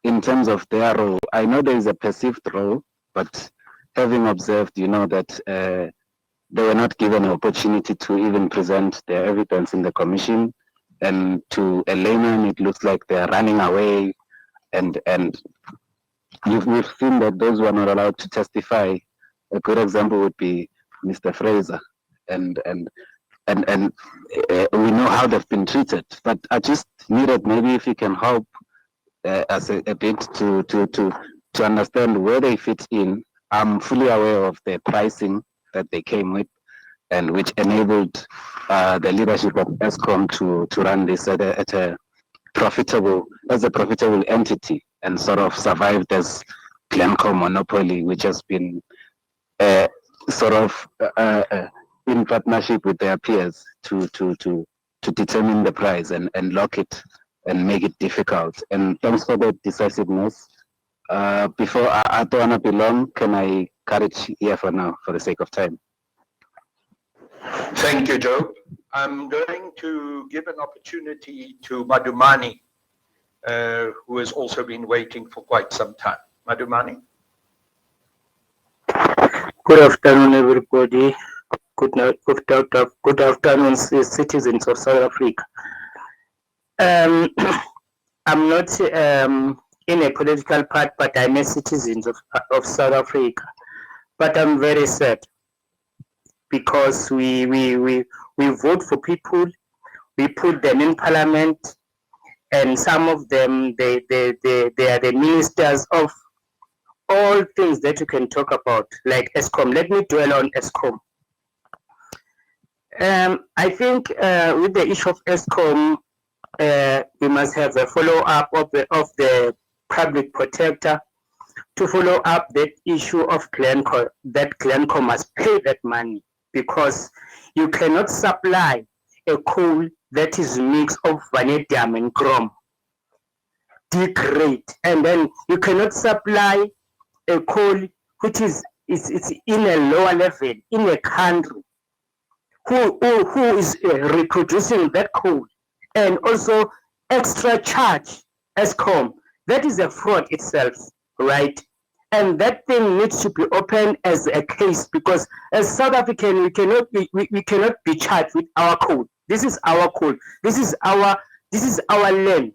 in terms of their role, I know there is a perceived role, but having observed, that they were not given an opportunity to even present their evidence in the commission, and to a layman, it looks like they're running away, and we've seen that those who are not allowed to testify. A good example would be Mr. Fraser, and we know how they've been treated. But I just needed maybe if you can help us a bit to understand where they fit in. I'm fully aware of the pricing that they came with, and which enabled the leadership of Eskom to run this at a profitable entity, and sort of survived as Glencore monopoly, which has been sort of in partnership with their peers to determine the price and lock it and make it difficult. And thanks for the decisiveness. Before I don't want to be long, can I cut it here for now for the sake of time? Thank you, Job. I'm going to give an opportunity to Madumani, who has also been waiting for quite some time. Madumani. Good afternoon, everybody. Good afternoon, citizens of South Africa. I'm not in a political part, but I'm a citizen of South Africa. But I'm very sad because we vote for people, we put them in parliament, and some of them they are the ministers of all things that you can talk about, like Eskom. Let me dwell on Eskom. I think with the issue of Eskom, we must have a follow-up of the public protector to follow up that issue of Glencore, that Glencore must pay that money, because you cannot supply a coal that is mix of vanadium and chrome, degrade, and then you cannot supply a coal which is in a lower level in a country who is reproducing that coal, and also extra charge Eskom. That is a fraud itself, right? And that thing needs to be open as a case, because as South African we cannot be charged with our coal. This is our coal. This is our land.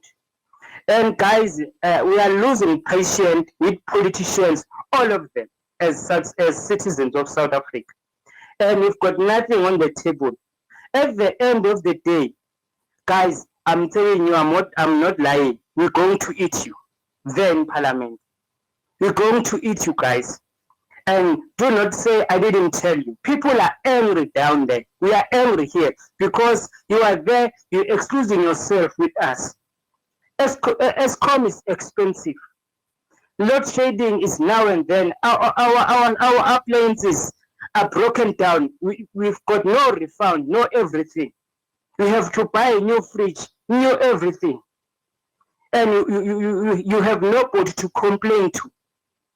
And guys, we are losing patience with politicians, all of them, as citizens of South Africa. And we've got nothing on the table. At the end of the day, guys, I'm telling you, I'm not lying. We're going to eat you there in Parliament. We're going to eat you guys. And do not say I didn't tell you. People are angry down there. We are angry here because you are there, you're excusing yourself with us. Eskom is expensive. Load shedding is now and then. Our appliances are broken down. We've got no refund, no everything. We have to buy a new fridge, new everything. And you have nobody to complain to,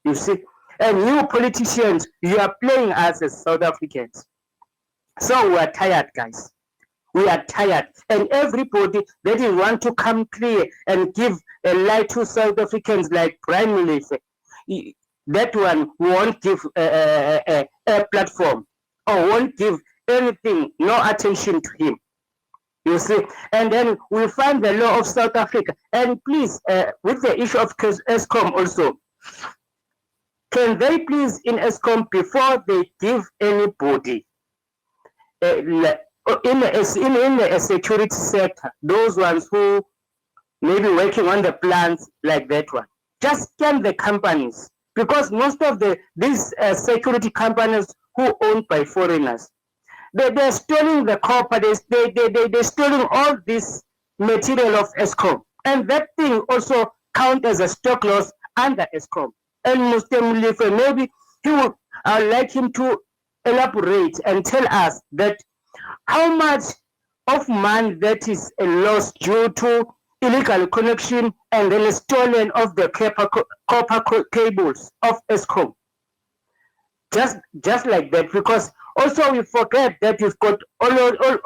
you see. And you politicians, you are playing us as South Africans. So we are tired, guys. We are tired. And everybody that is want to come clear and give a lie to South Africans like Brian Molefe, that one won't give a platform or won't give anything, no attention to him. You see, and then we find the law of South Africa. And please, with the issue of Eskom also, can they please in Eskom, before they give anybody in the security sector, those ones who may be working on the plants like that one, just scan the companies, because most of these security companies who are owned by foreigners, they're stealing the copper, they're stealing all this material of Eskom. And that thing also count as a stock loss under Eskom. And Mr. Molefe, maybe he would like him to elaborate and tell us that how much of money that is a loss due to illegal connection and then stolen of the copper cables of Eskom. Just like that, because also we forget that we've got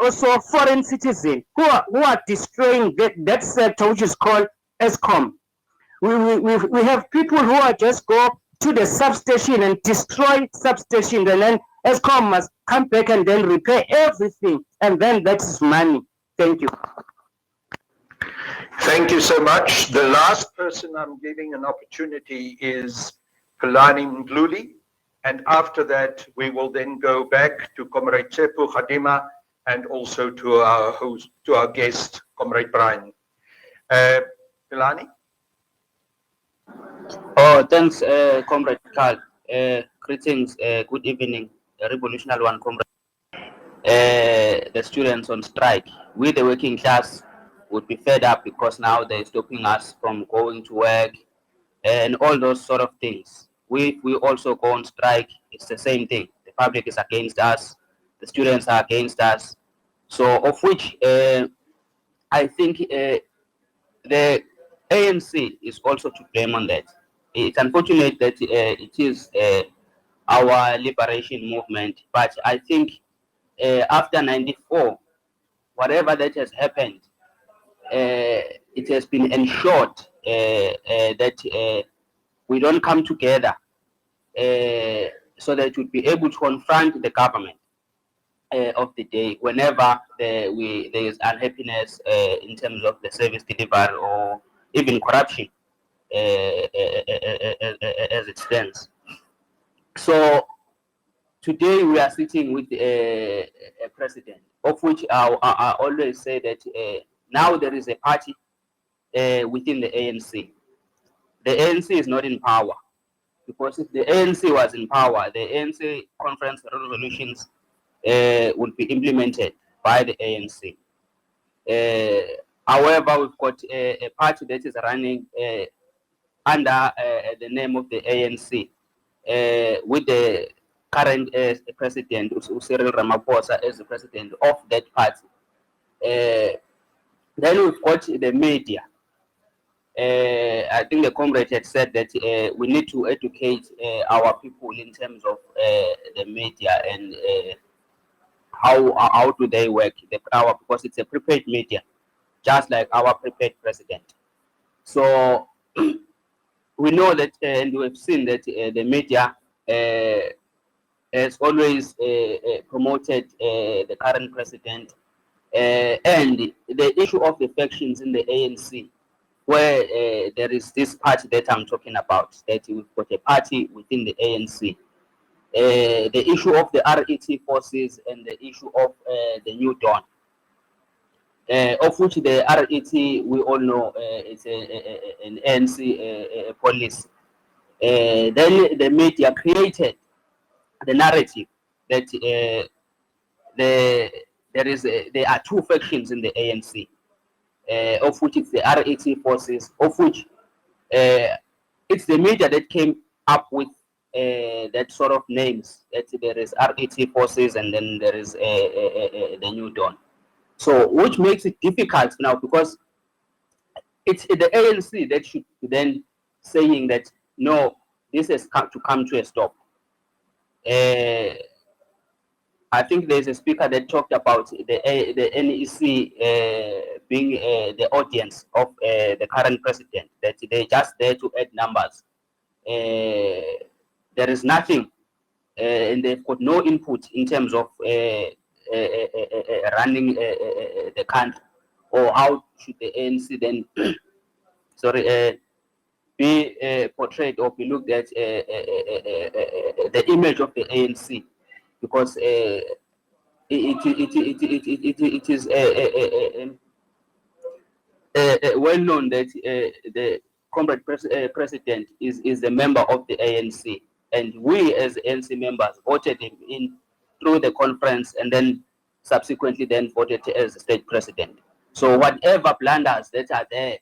also foreign citizens who are destroying that sector which is called Eskom. We have people who are just go to the substation and destroy substation, and then Eskom must come back and then repair everything, and then that is money. Thank you. Thank you so much. The last person I'm giving an opportunity is Philani Mdluli, and after that we will then go back to Comrade Tsepo Khadima and also to our host, to our guest, Comrade Brian. Philani? Oh, thanks, Comrade Carl. Greetings, good evening, Revolutionary One, Comrade. The students on strike, we the working class would be fed up because now they're stopping us from going to work and all those sort of things. We also go on strike, it's the same thing. The public is against us, the students are against us. So of which I think the ANC is also to blame on that. It's unfortunate that it is our liberation movement, but I think after 94, whatever that has happened, it has been ensured that we don't come together so that we'd be able to confront the government of the day whenever there is unhappiness in terms of the service delivery or even corruption as it stands. So today we are sitting with a president, of which I always say that now there is a party within the ANC. The ANC is not in power, because if the ANC was in power, the ANC conference resolutions would be implemented by the ANC. However, we've got a party that is running under the name of the ANC, with the current president, Cyril Ramaphosa, as the president of that party. Then we've got the media. I think the comrade had said that we need to educate our people in terms of the media and how do they work, because it's a prepaid media, just like our prepaid president. So we know that, and we've seen that the media has always promoted the current president, and the issue of the factions in the ANC, where there is this party that I'm talking about, that we've got a party within the ANC. The issue of the RET forces and the issue of the New Dawn, of which the RET, we all know, is an ANC policy. Then the media created the narrative that there are two factions in the ANC, of which it's the RET forces, of which it's the media that came up with that sort of names, that there is RET forces and then there is the New Dawn. So which makes it difficult now, because it's the ANC that should be then saying that no, this has come to a stop. I think there's a speaker that talked about the NEC being the audience of the current president, that they're just there to add numbers. There is nothing, and they've got no input in terms of running the country, or how should the ANC then, sorry, be portrayed or be looked at, the image of the ANC, because it is well known that the comrade president is a member of the ANC, and we as ANC members voted him in through the conference, and then subsequently then voted as state president. So whatever blunders that are there,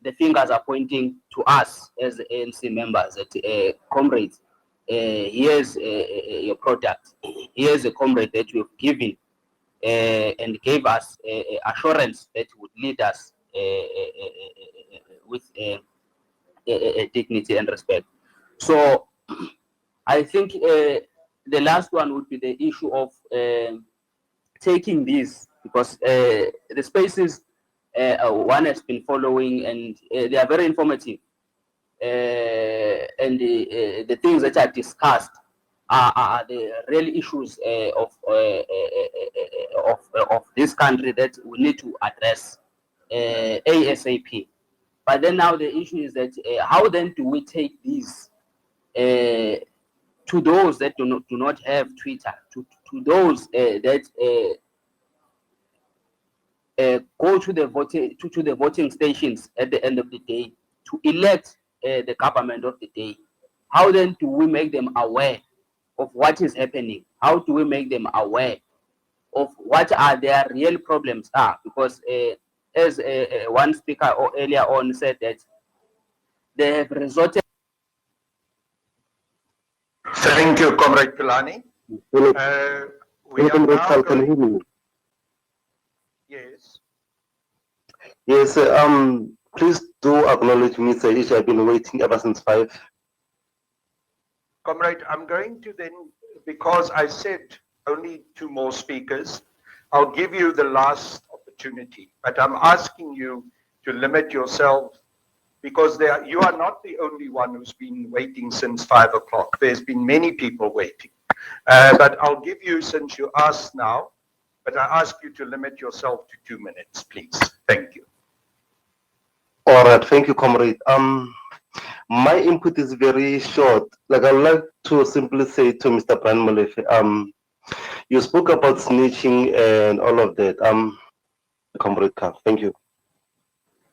the fingers are pointing to us as the ANC members, that comrades, here's your product, here's a comrade that you've given and gave us assurance that would lead us with dignity and respect. So I think the last one would be the issue of taking these, because the spaces one has been following, and they are very informative, and the things that are discussed are the real issues of this country that we need to address ASAP. But then now the issue is that how then do we take these to those that do not have Twitter, to those that go to the voting stations at the end of the day to elect the government of the day? How then do we make them aware of what is happening? How do we make them aware of what are their real problems are? Because as one speaker earlier on said, that they have resorted. Thank you, Comrade Pilani. We are now going... Yes. Yes, please do acknowledge me, sir. I've been waiting ever since 5. Comrade, I'm going to then, because I said only 2 more speakers, I'll give you the last opportunity, but I'm asking you to limit yourself, because you are not the only one who's been waiting since 5 o'clock. There's been many people waiting. But I'll give you, since you asked now, but I ask you to limit yourself to 2 minutes, please. Thank you. All right, thank you, comrade. My input is very short. Like, I'd like to simply say to Mr. Brian Molefe, you spoke about snitching and all of that. Comrade Carl, thank you.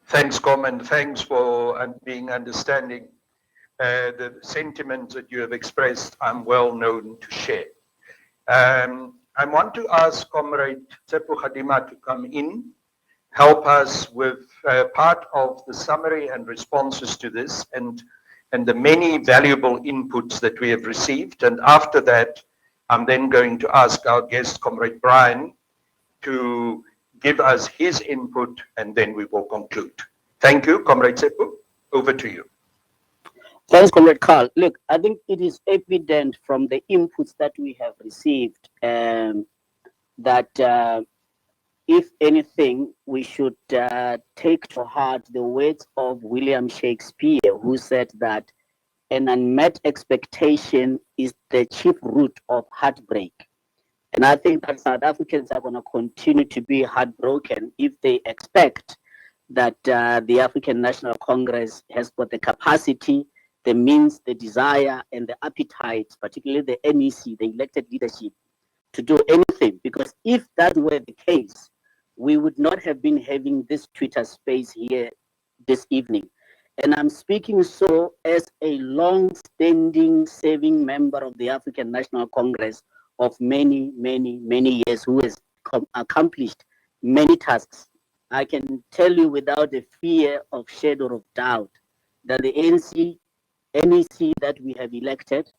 Thanks, Com, and thanks for being understanding. The sentiments that you have expressed, I'm well known to share. I want to ask Comrade Tsepo Khadima to come in, help us with part of the summary and responses to this, and the many valuable inputs that we have received. And after that, I'm then going to ask our guest, Comrade Brian, to give us his input, and then we will conclude. Thank you, Comrade Tsepo. Over to you. Thanks, Comrade Carl. Look, I think it is evident from the inputs that we have received that if anything, we should take to heart the words of William Shakespeare, who said that an unmet expectation is the chief root of heartbreak. And I think that South Africans are going to continue to be heartbroken if they expect that the African National Congress has got the capacity, the means, the desire, and the appetite, particularly the NEC, the elected leadership, to do anything. Because if that were the case, we would not have been having this Twitter space here this evening. And I'm speaking so as a long-standing serving member of the African National Congress of many, many, many years, who has accomplished many tasks. I can tell you without a fear of shadow of doubt that the NEC that we have elected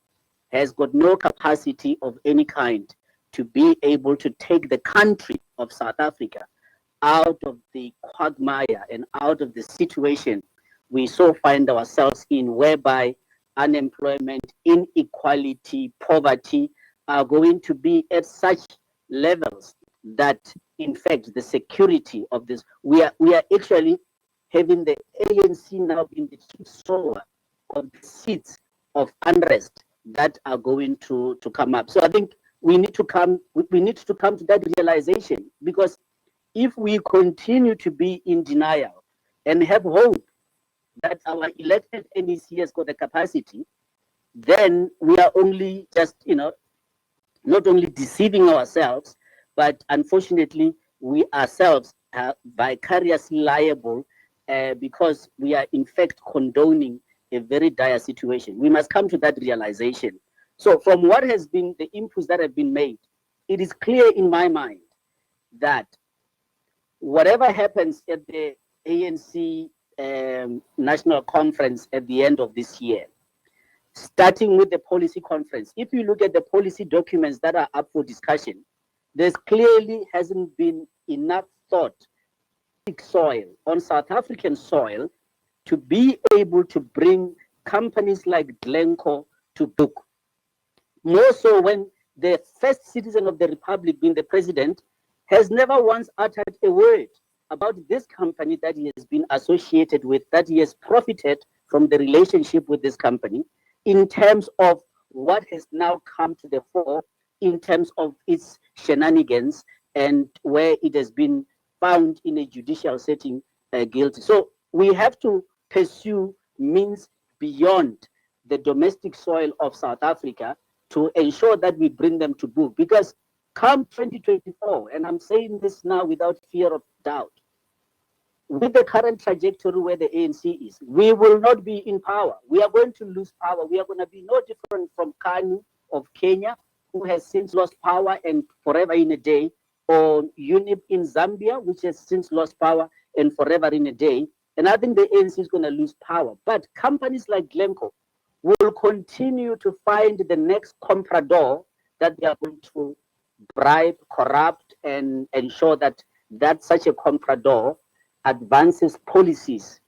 has got no capacity of any kind to be able to take the country of South Africa out of the quagmire and out of the situation we so find ourselves in, whereby unemployment, inequality, poverty are going to be at such levels that, in fact, the security of this, we are actually having the ANC now in the soil of the seeds of unrest that are going to come up. So I think we need to come to that realization, because if we continue to be in denial and have hope that our elected NEC has got the capacity, then we are only just, not only deceiving ourselves, but unfortunately, we ourselves are vicariously liable because we are in fact condoning a very dire situation. We must come to that realization. So from what has been the inputs that have been made, it is clear in my mind that whatever happens at the ANC National Conference at the end of this year, starting with the policy conference, if you look at the policy documents that are up for discussion, there's clearly hasn't been enough thought soil on South African soil to be able to bring companies like Glencore to book. More so when the first citizen of the republic, being the president, has never once uttered a word about this company that he has been associated with, that he has profited from the relationship with this company, in terms of what has now come to the fore, in terms of its shenanigans and where it has been found in a judicial setting guilty. So we have to pursue means beyond the domestic soil of South Africa to ensure that we bring them to book. Because come 2024, and I'm saying this now without fear of doubt, with the current trajectory where the ANC is, we will not be in power. We are going to lose power. We are going to be no different from KANU of Kenya, who has since lost power and forever in a day, or UNIP in Zambia, which has since lost power and forever in a day. And I think the ANC is going to lose power. But companies like Glencore will continue to find the next comprador that they are going to bribe, corrupt, and ensure that such a comprador advances policies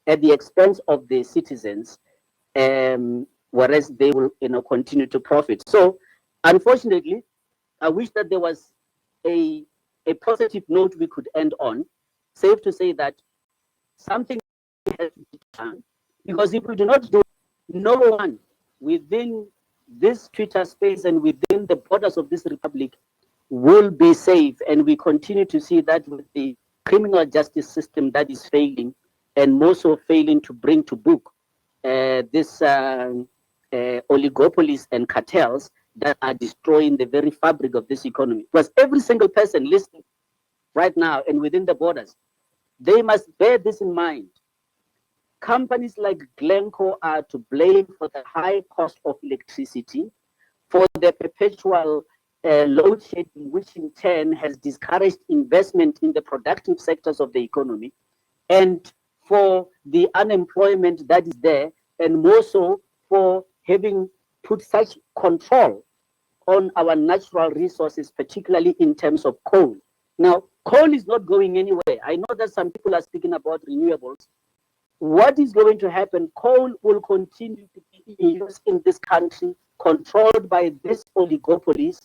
at the expense of the citizens, whereas they will continue to profit. So unfortunately, I wish that there was a positive note we could end on. Safe to say that something has to be done, because if we do not do it, no one within this Twitter space and within the borders of this republic will be safe. And we continue to see that with the criminal justice system that is failing, and more so failing to bring to book this oligopolies and cartels that are destroying the very fabric of this economy. Because every single person listening right now and within the borders, they must bear this in mind. Companies like Glencore are to blame for the high cost of electricity, for the perpetual load shedding, which in turn has discouraged investment in the productive sectors of the economy, and for the unemployment that is there, and more so for having put such control on our natural resources, particularly in terms of coal. Now, coal is not going anywhere. I know that some people are speaking about renewables. What is going to happen? Coal will continue to be in use in this country, controlled by these oligopolies,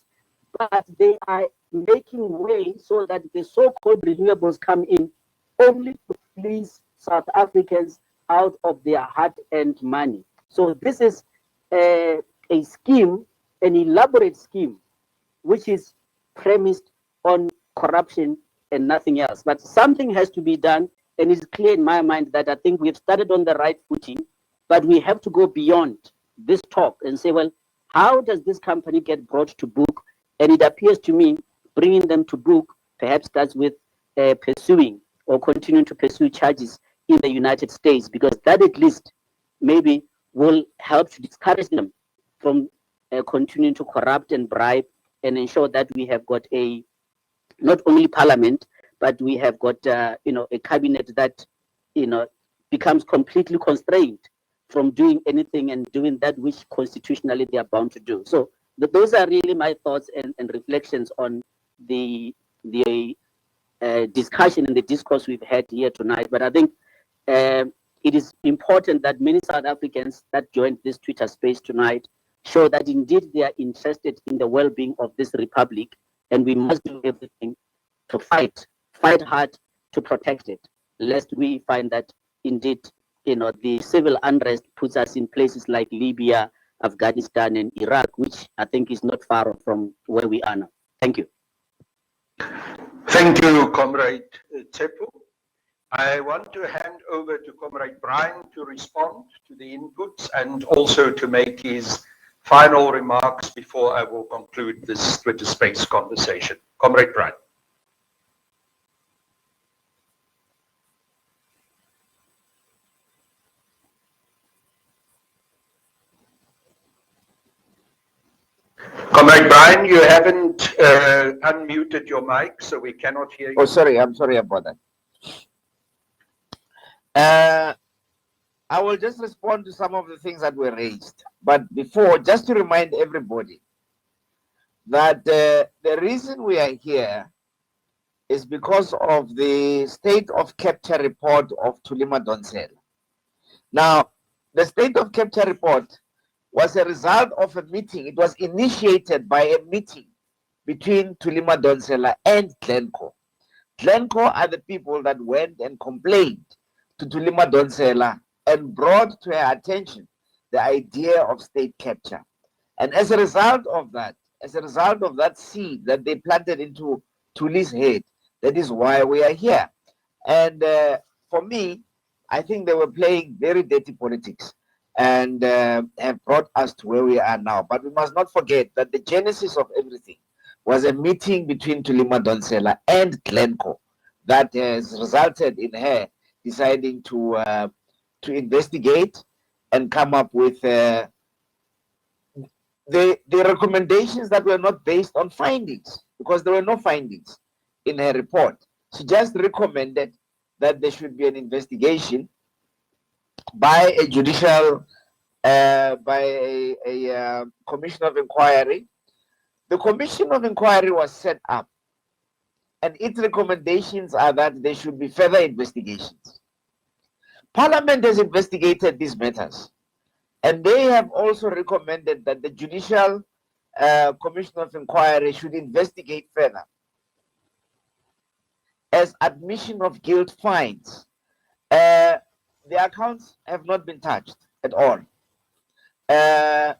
but they are making way so that the so-called renewables come in only to please South Africans out of their hard-earned money. So this is a scheme, an elaborate scheme, which is premised on corruption and nothing else. But something has to be done, and it's clear in my mind that I think we've started on the right footing, but we have to go beyond this talk and say, well, how does this company get brought to book? And it appears to me bringing them to book perhaps starts with pursuing or continuing to pursue charges in the United States, because that at least maybe will help to discourage them from continuing to corrupt and bribe, and ensure that we have got a not only parliament, but we have got a cabinet that becomes completely constrained from doing anything and doing that which constitutionally they are bound to do. So those are really my thoughts and reflections on the discussion and the discourse we've had here tonight. But I think it is important that many South Africans that joined this Twitter space tonight show that indeed they are interested in the well-being of this republic, and we must do everything to fight hard to protect it, lest we find that indeed, the civil unrest puts us in places like Libya, Afghanistan, and Iraq, which I think is not far from where we are now. Thank you. Thank you, Comrade Tsepo. I want to hand over to Comrade Brian to respond to the inputs and also to make his final remarks before I will conclude this Twitter Space conversation. Comrade Brian. Comrade Brian, you haven't unmuted your mic, so we cannot hear you. Oh, sorry, I'm sorry about that. I will just respond to some of the things that were raised. But before, just to remind everybody that the reason we are here is because of the state of capture report of Thulima Donsela. Now, the state of capture report was a result of a meeting. It was initiated by a meeting between Thulima Donsela and Glencore. Glencore are the people that went and complained to Thulima Donsela and brought to her attention the idea of state capture. And as a result of that seed that they planted into Thuli's head, that is why we are here. And for me, I think they were playing very dirty politics and have brought us to where we are now. But we must not forget that the genesis of everything was a meeting between Thulima Donsela and Glencore that has resulted in her deciding to investigate and come up with the recommendations that were not based on findings, because there were no findings in her report. She just recommended that there should be an investigation by a judicial, by a commission of inquiry. The commission of inquiry was set up, and its recommendations are that there should be further investigations. Parliament has investigated these matters, and they have also recommended that the judicial commission of inquiry should investigate further, as admission of guilt finds. The accounts have not been touched at all. And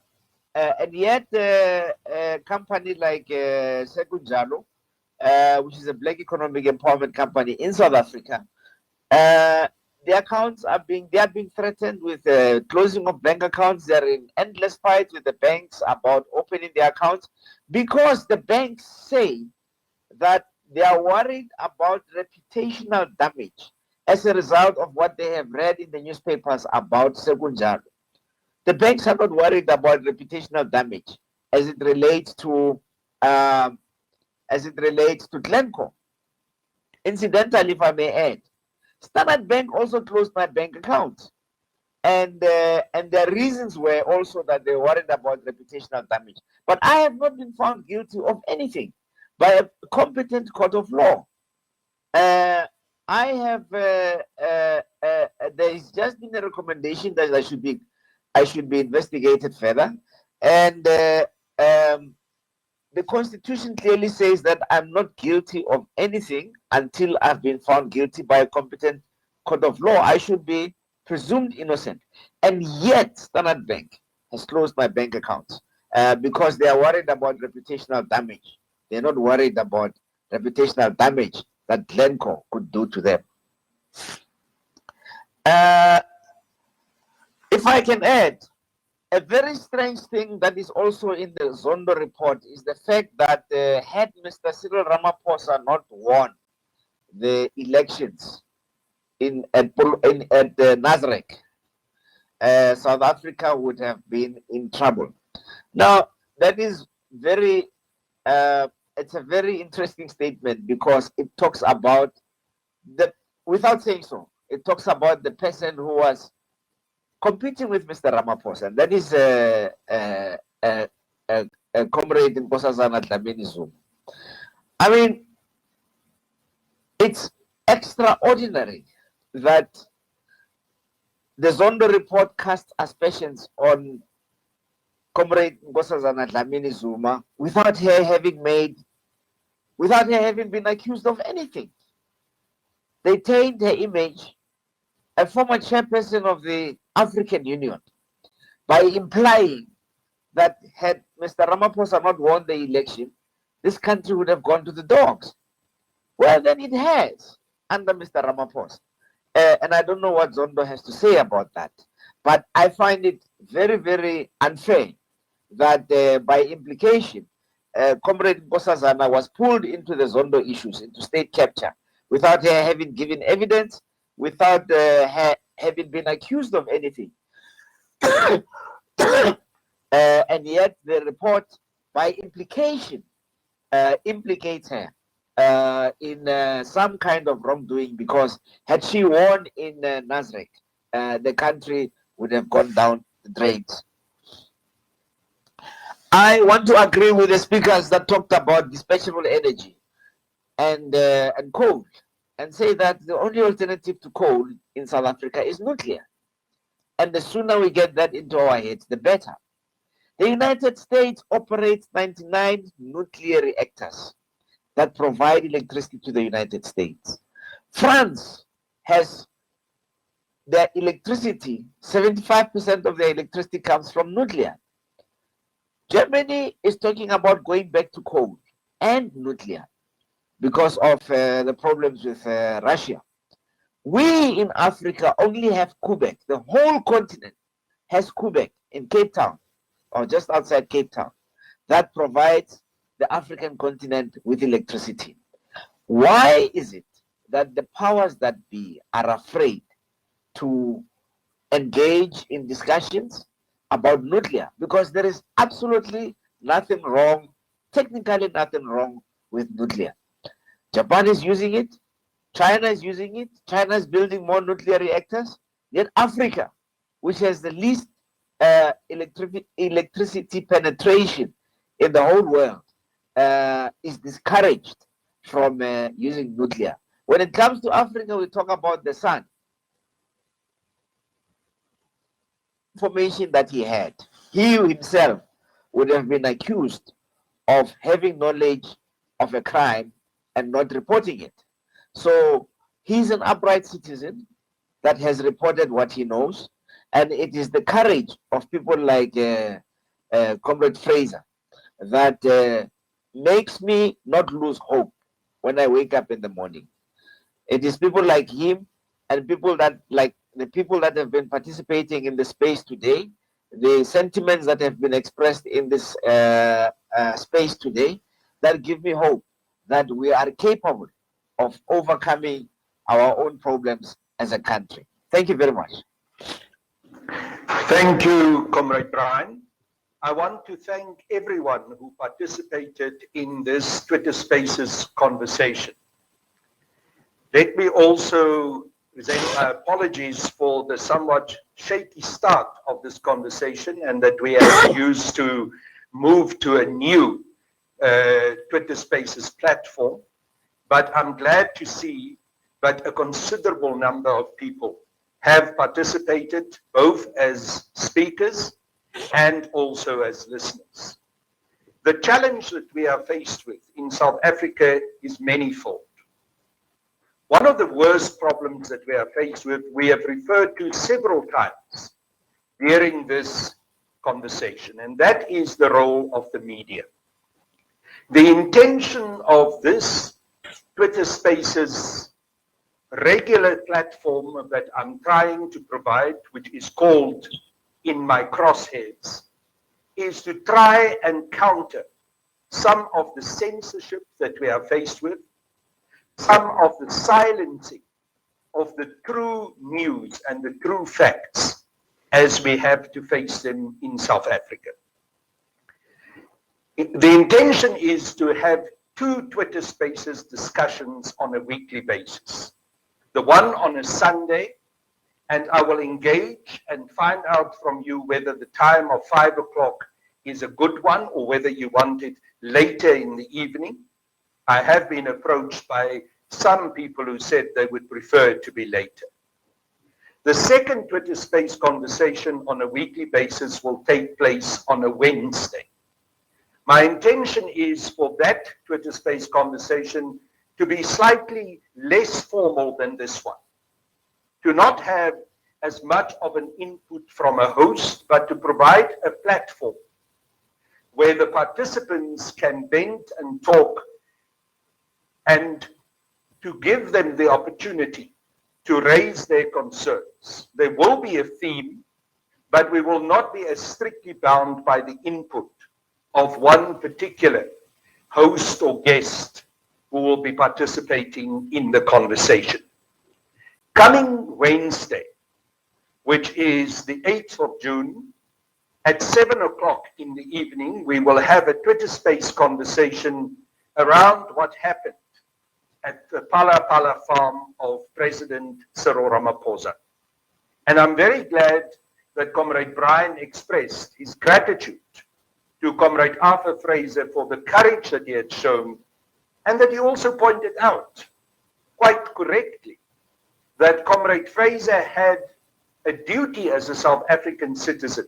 yet, a company like Sekunjalo, which is a black economic empowerment company in South Africa, the accounts are being threatened with closing of bank accounts. They are in endless fights with the banks about opening their accounts, because the banks say that they are worried about reputational damage as a result of what they have read in the newspapers about Sekunjalo. The banks are not worried about reputational damage as it relates to Glencore. Incidentally, if I may add, Standard Bank also closed my bank account, and their reasons were also that they were worried about reputational damage. But I have not been found guilty of anything by a competent court of law. I have there is just been a recommendation that I should be investigated further, and the Constitution clearly says that I'm not guilty of anything until I've been found guilty by a competent court of law. I should be presumed innocent, and yet Standard Bank has closed my bank accounts because they are worried about reputational damage. They're not worried about reputational damage that Glencore could do to them. If I can add, a very strange thing that is also in the Zondo report is the fact that had Mr. Cyril Ramaphosa not won the elections at Nasrec, South Africa would have been in trouble. Now, that is very it's a very interesting statement, because it talks about without saying so, it talks about the person who was competing with Mr. Ramaphosa. That is a comrade in Nkosazana Dlamini Zuma. I mean, it's extraordinary that the Zondo report casts aspersions on Comrade Nkosazana Dlamini Zuma without her having been accused of anything. They tainted her image, a former chairperson of the African Union, by implying that had Mr. Ramaphosa not won the election, this country would have gone to the dogs. Well, then it has under Mr. Ramaphosa. And I don't know what Zondo has to say about that. But I find it very, very unfair that by implication, Comrade Nkosazana was pulled into the Zondo issues, into state capture, without her having given evidence, without her having been accused of anything. And yet the report, by implication, implicates her in some kind of wrongdoing, because had she won in Nasrec, the country would have gone down the drains. I want to agree with the speakers that talked about dispatchable energy and coal, and say that the only alternative to coal in South Africa is nuclear. And the sooner we get that into our heads, the better. The United States operates 99 nuclear reactors that provide electricity to the United States. France has their electricity, 75% of their electricity comes from nuclear. Germany is talking about going back to coal and nuclear because of the problems with Russia. We in Africa only have Quebec. The whole continent has Quebec in Cape Town, or just outside Cape Town, that provides the African continent with electricity. Why is it that the powers that be are afraid to engage in discussions about nuclear? Because there is absolutely nothing wrong, technically nothing wrong with nuclear. Japan is using it, China is using it, China is building more nuclear reactors, yet Africa, which has the least electricity penetration in the whole world, is discouraged from using nuclear. When it comes to Africa, we talk about the sun. Information that he had, he himself would have been accused of having knowledge of a crime and not reporting it. So he's an upright citizen that has reported what he knows, and it is the courage of people like Comrade Fraser that makes me not lose hope when I wake up in the morning. It is people like him and people that, like the people that have been participating in the space today, the sentiments that have been expressed in this space today, that give me hope that we are capable of overcoming our own problems as a country. Thank you very much. Thank you, Comrade Brian. I want to thank everyone who participated in this Twitter Spaces conversation. Let me also present my apologies for the somewhat shaky start of this conversation, and that we have used to move to a new Twitter Spaces platform. But I'm glad to see that a considerable number of people have participated, both as speakers and also as listeners. The challenge that we are faced with in South Africa is manifold. One of the worst problems that we are faced with, we have referred to several times during this conversation, and that is the role of the media. The intention of this Twitter Spaces regular platform that I'm trying to provide, which is called In My Crosshairs, is to try and counter some of the censorship that we are faced with, some of the silencing of the true news and the true facts as we have to face them in South Africa. The intention is to have 2 Twitter Spaces discussions on a weekly basis. The one on a Sunday, and I will engage and find out from you whether the time of 5 o'clock is a good one or whether you want it later in the evening. I have been approached by some people who said they would prefer it to be later. The second Twitter Space conversation on a weekly basis will take place on a Wednesday. My intention is for that Twitter Space conversation to be slightly less formal than this one, to not have as much of an input from a host, but to provide a platform where the participants can bend and talk, and to give them the opportunity to raise their concerns. There will be a theme, but we will not be as strictly bound by the input of one particular host or guest who will be participating in the conversation. Coming Wednesday, which is the 8th of June, at 7 o'clock in the evening, we will have a Twitter Space conversation around what happened at the Pala Pala farm of President Cyril Ramaphosa. And I'm very glad that Comrade Brian expressed his gratitude to Comrade Arthur Fraser for the courage that he had shown, and that he also pointed out, quite correctly, that Comrade Fraser had a duty as a South African citizen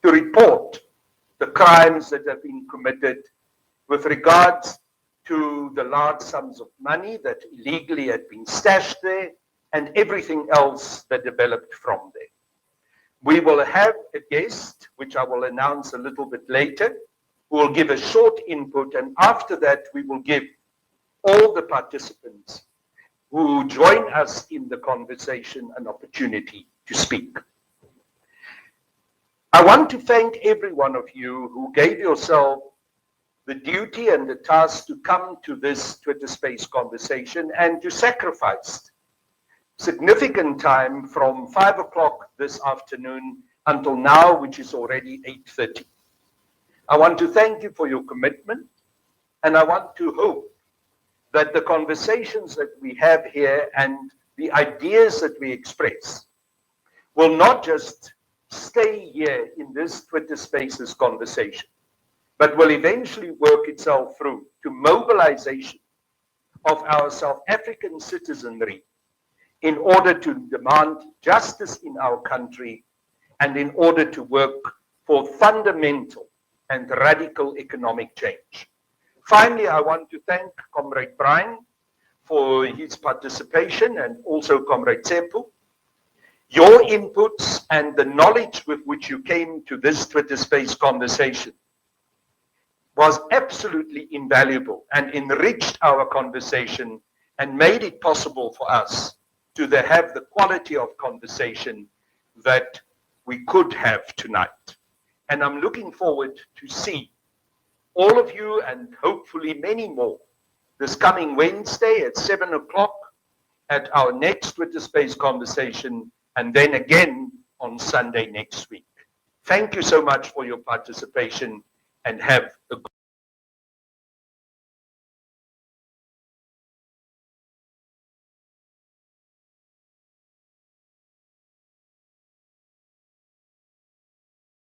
to report the crimes that have been committed with regards to the large sums of money that illegally had been stashed there and everything else that developed from there. We will have a guest, which I will announce a little bit later, who will give a short input, and after that we will give all the participants who join us in the conversation an opportunity to speak. I want to thank every one of you who gave yourself the duty and the task to come to this Twitter Space conversation and to sacrifice significant time from 5 o'clock this afternoon until now, which is already 8:30. I want to thank you for your commitment, and I want to hope that the conversations that we have here and the ideas that we express will not just stay here in this Twitter Spaces conversation, but will eventually work itself through to mobilization of our South African citizenry in order to demand justice in our country and in order to work for fundamental and radical economic change. Finally, I want to thank Comrade Brian for his participation, and also Comrade Tsepo. Your inputs and the knowledge with which you came to this Twitter Space conversation was absolutely invaluable and enriched our conversation and made it possible for us to have the quality of conversation that we could have tonight. And I'm looking forward to see all of you, and hopefully many more, this coming Wednesday at 7 o'clock at our next Twitter Space conversation, and then again on Sunday next week. Thank you so much for your participation, and have a good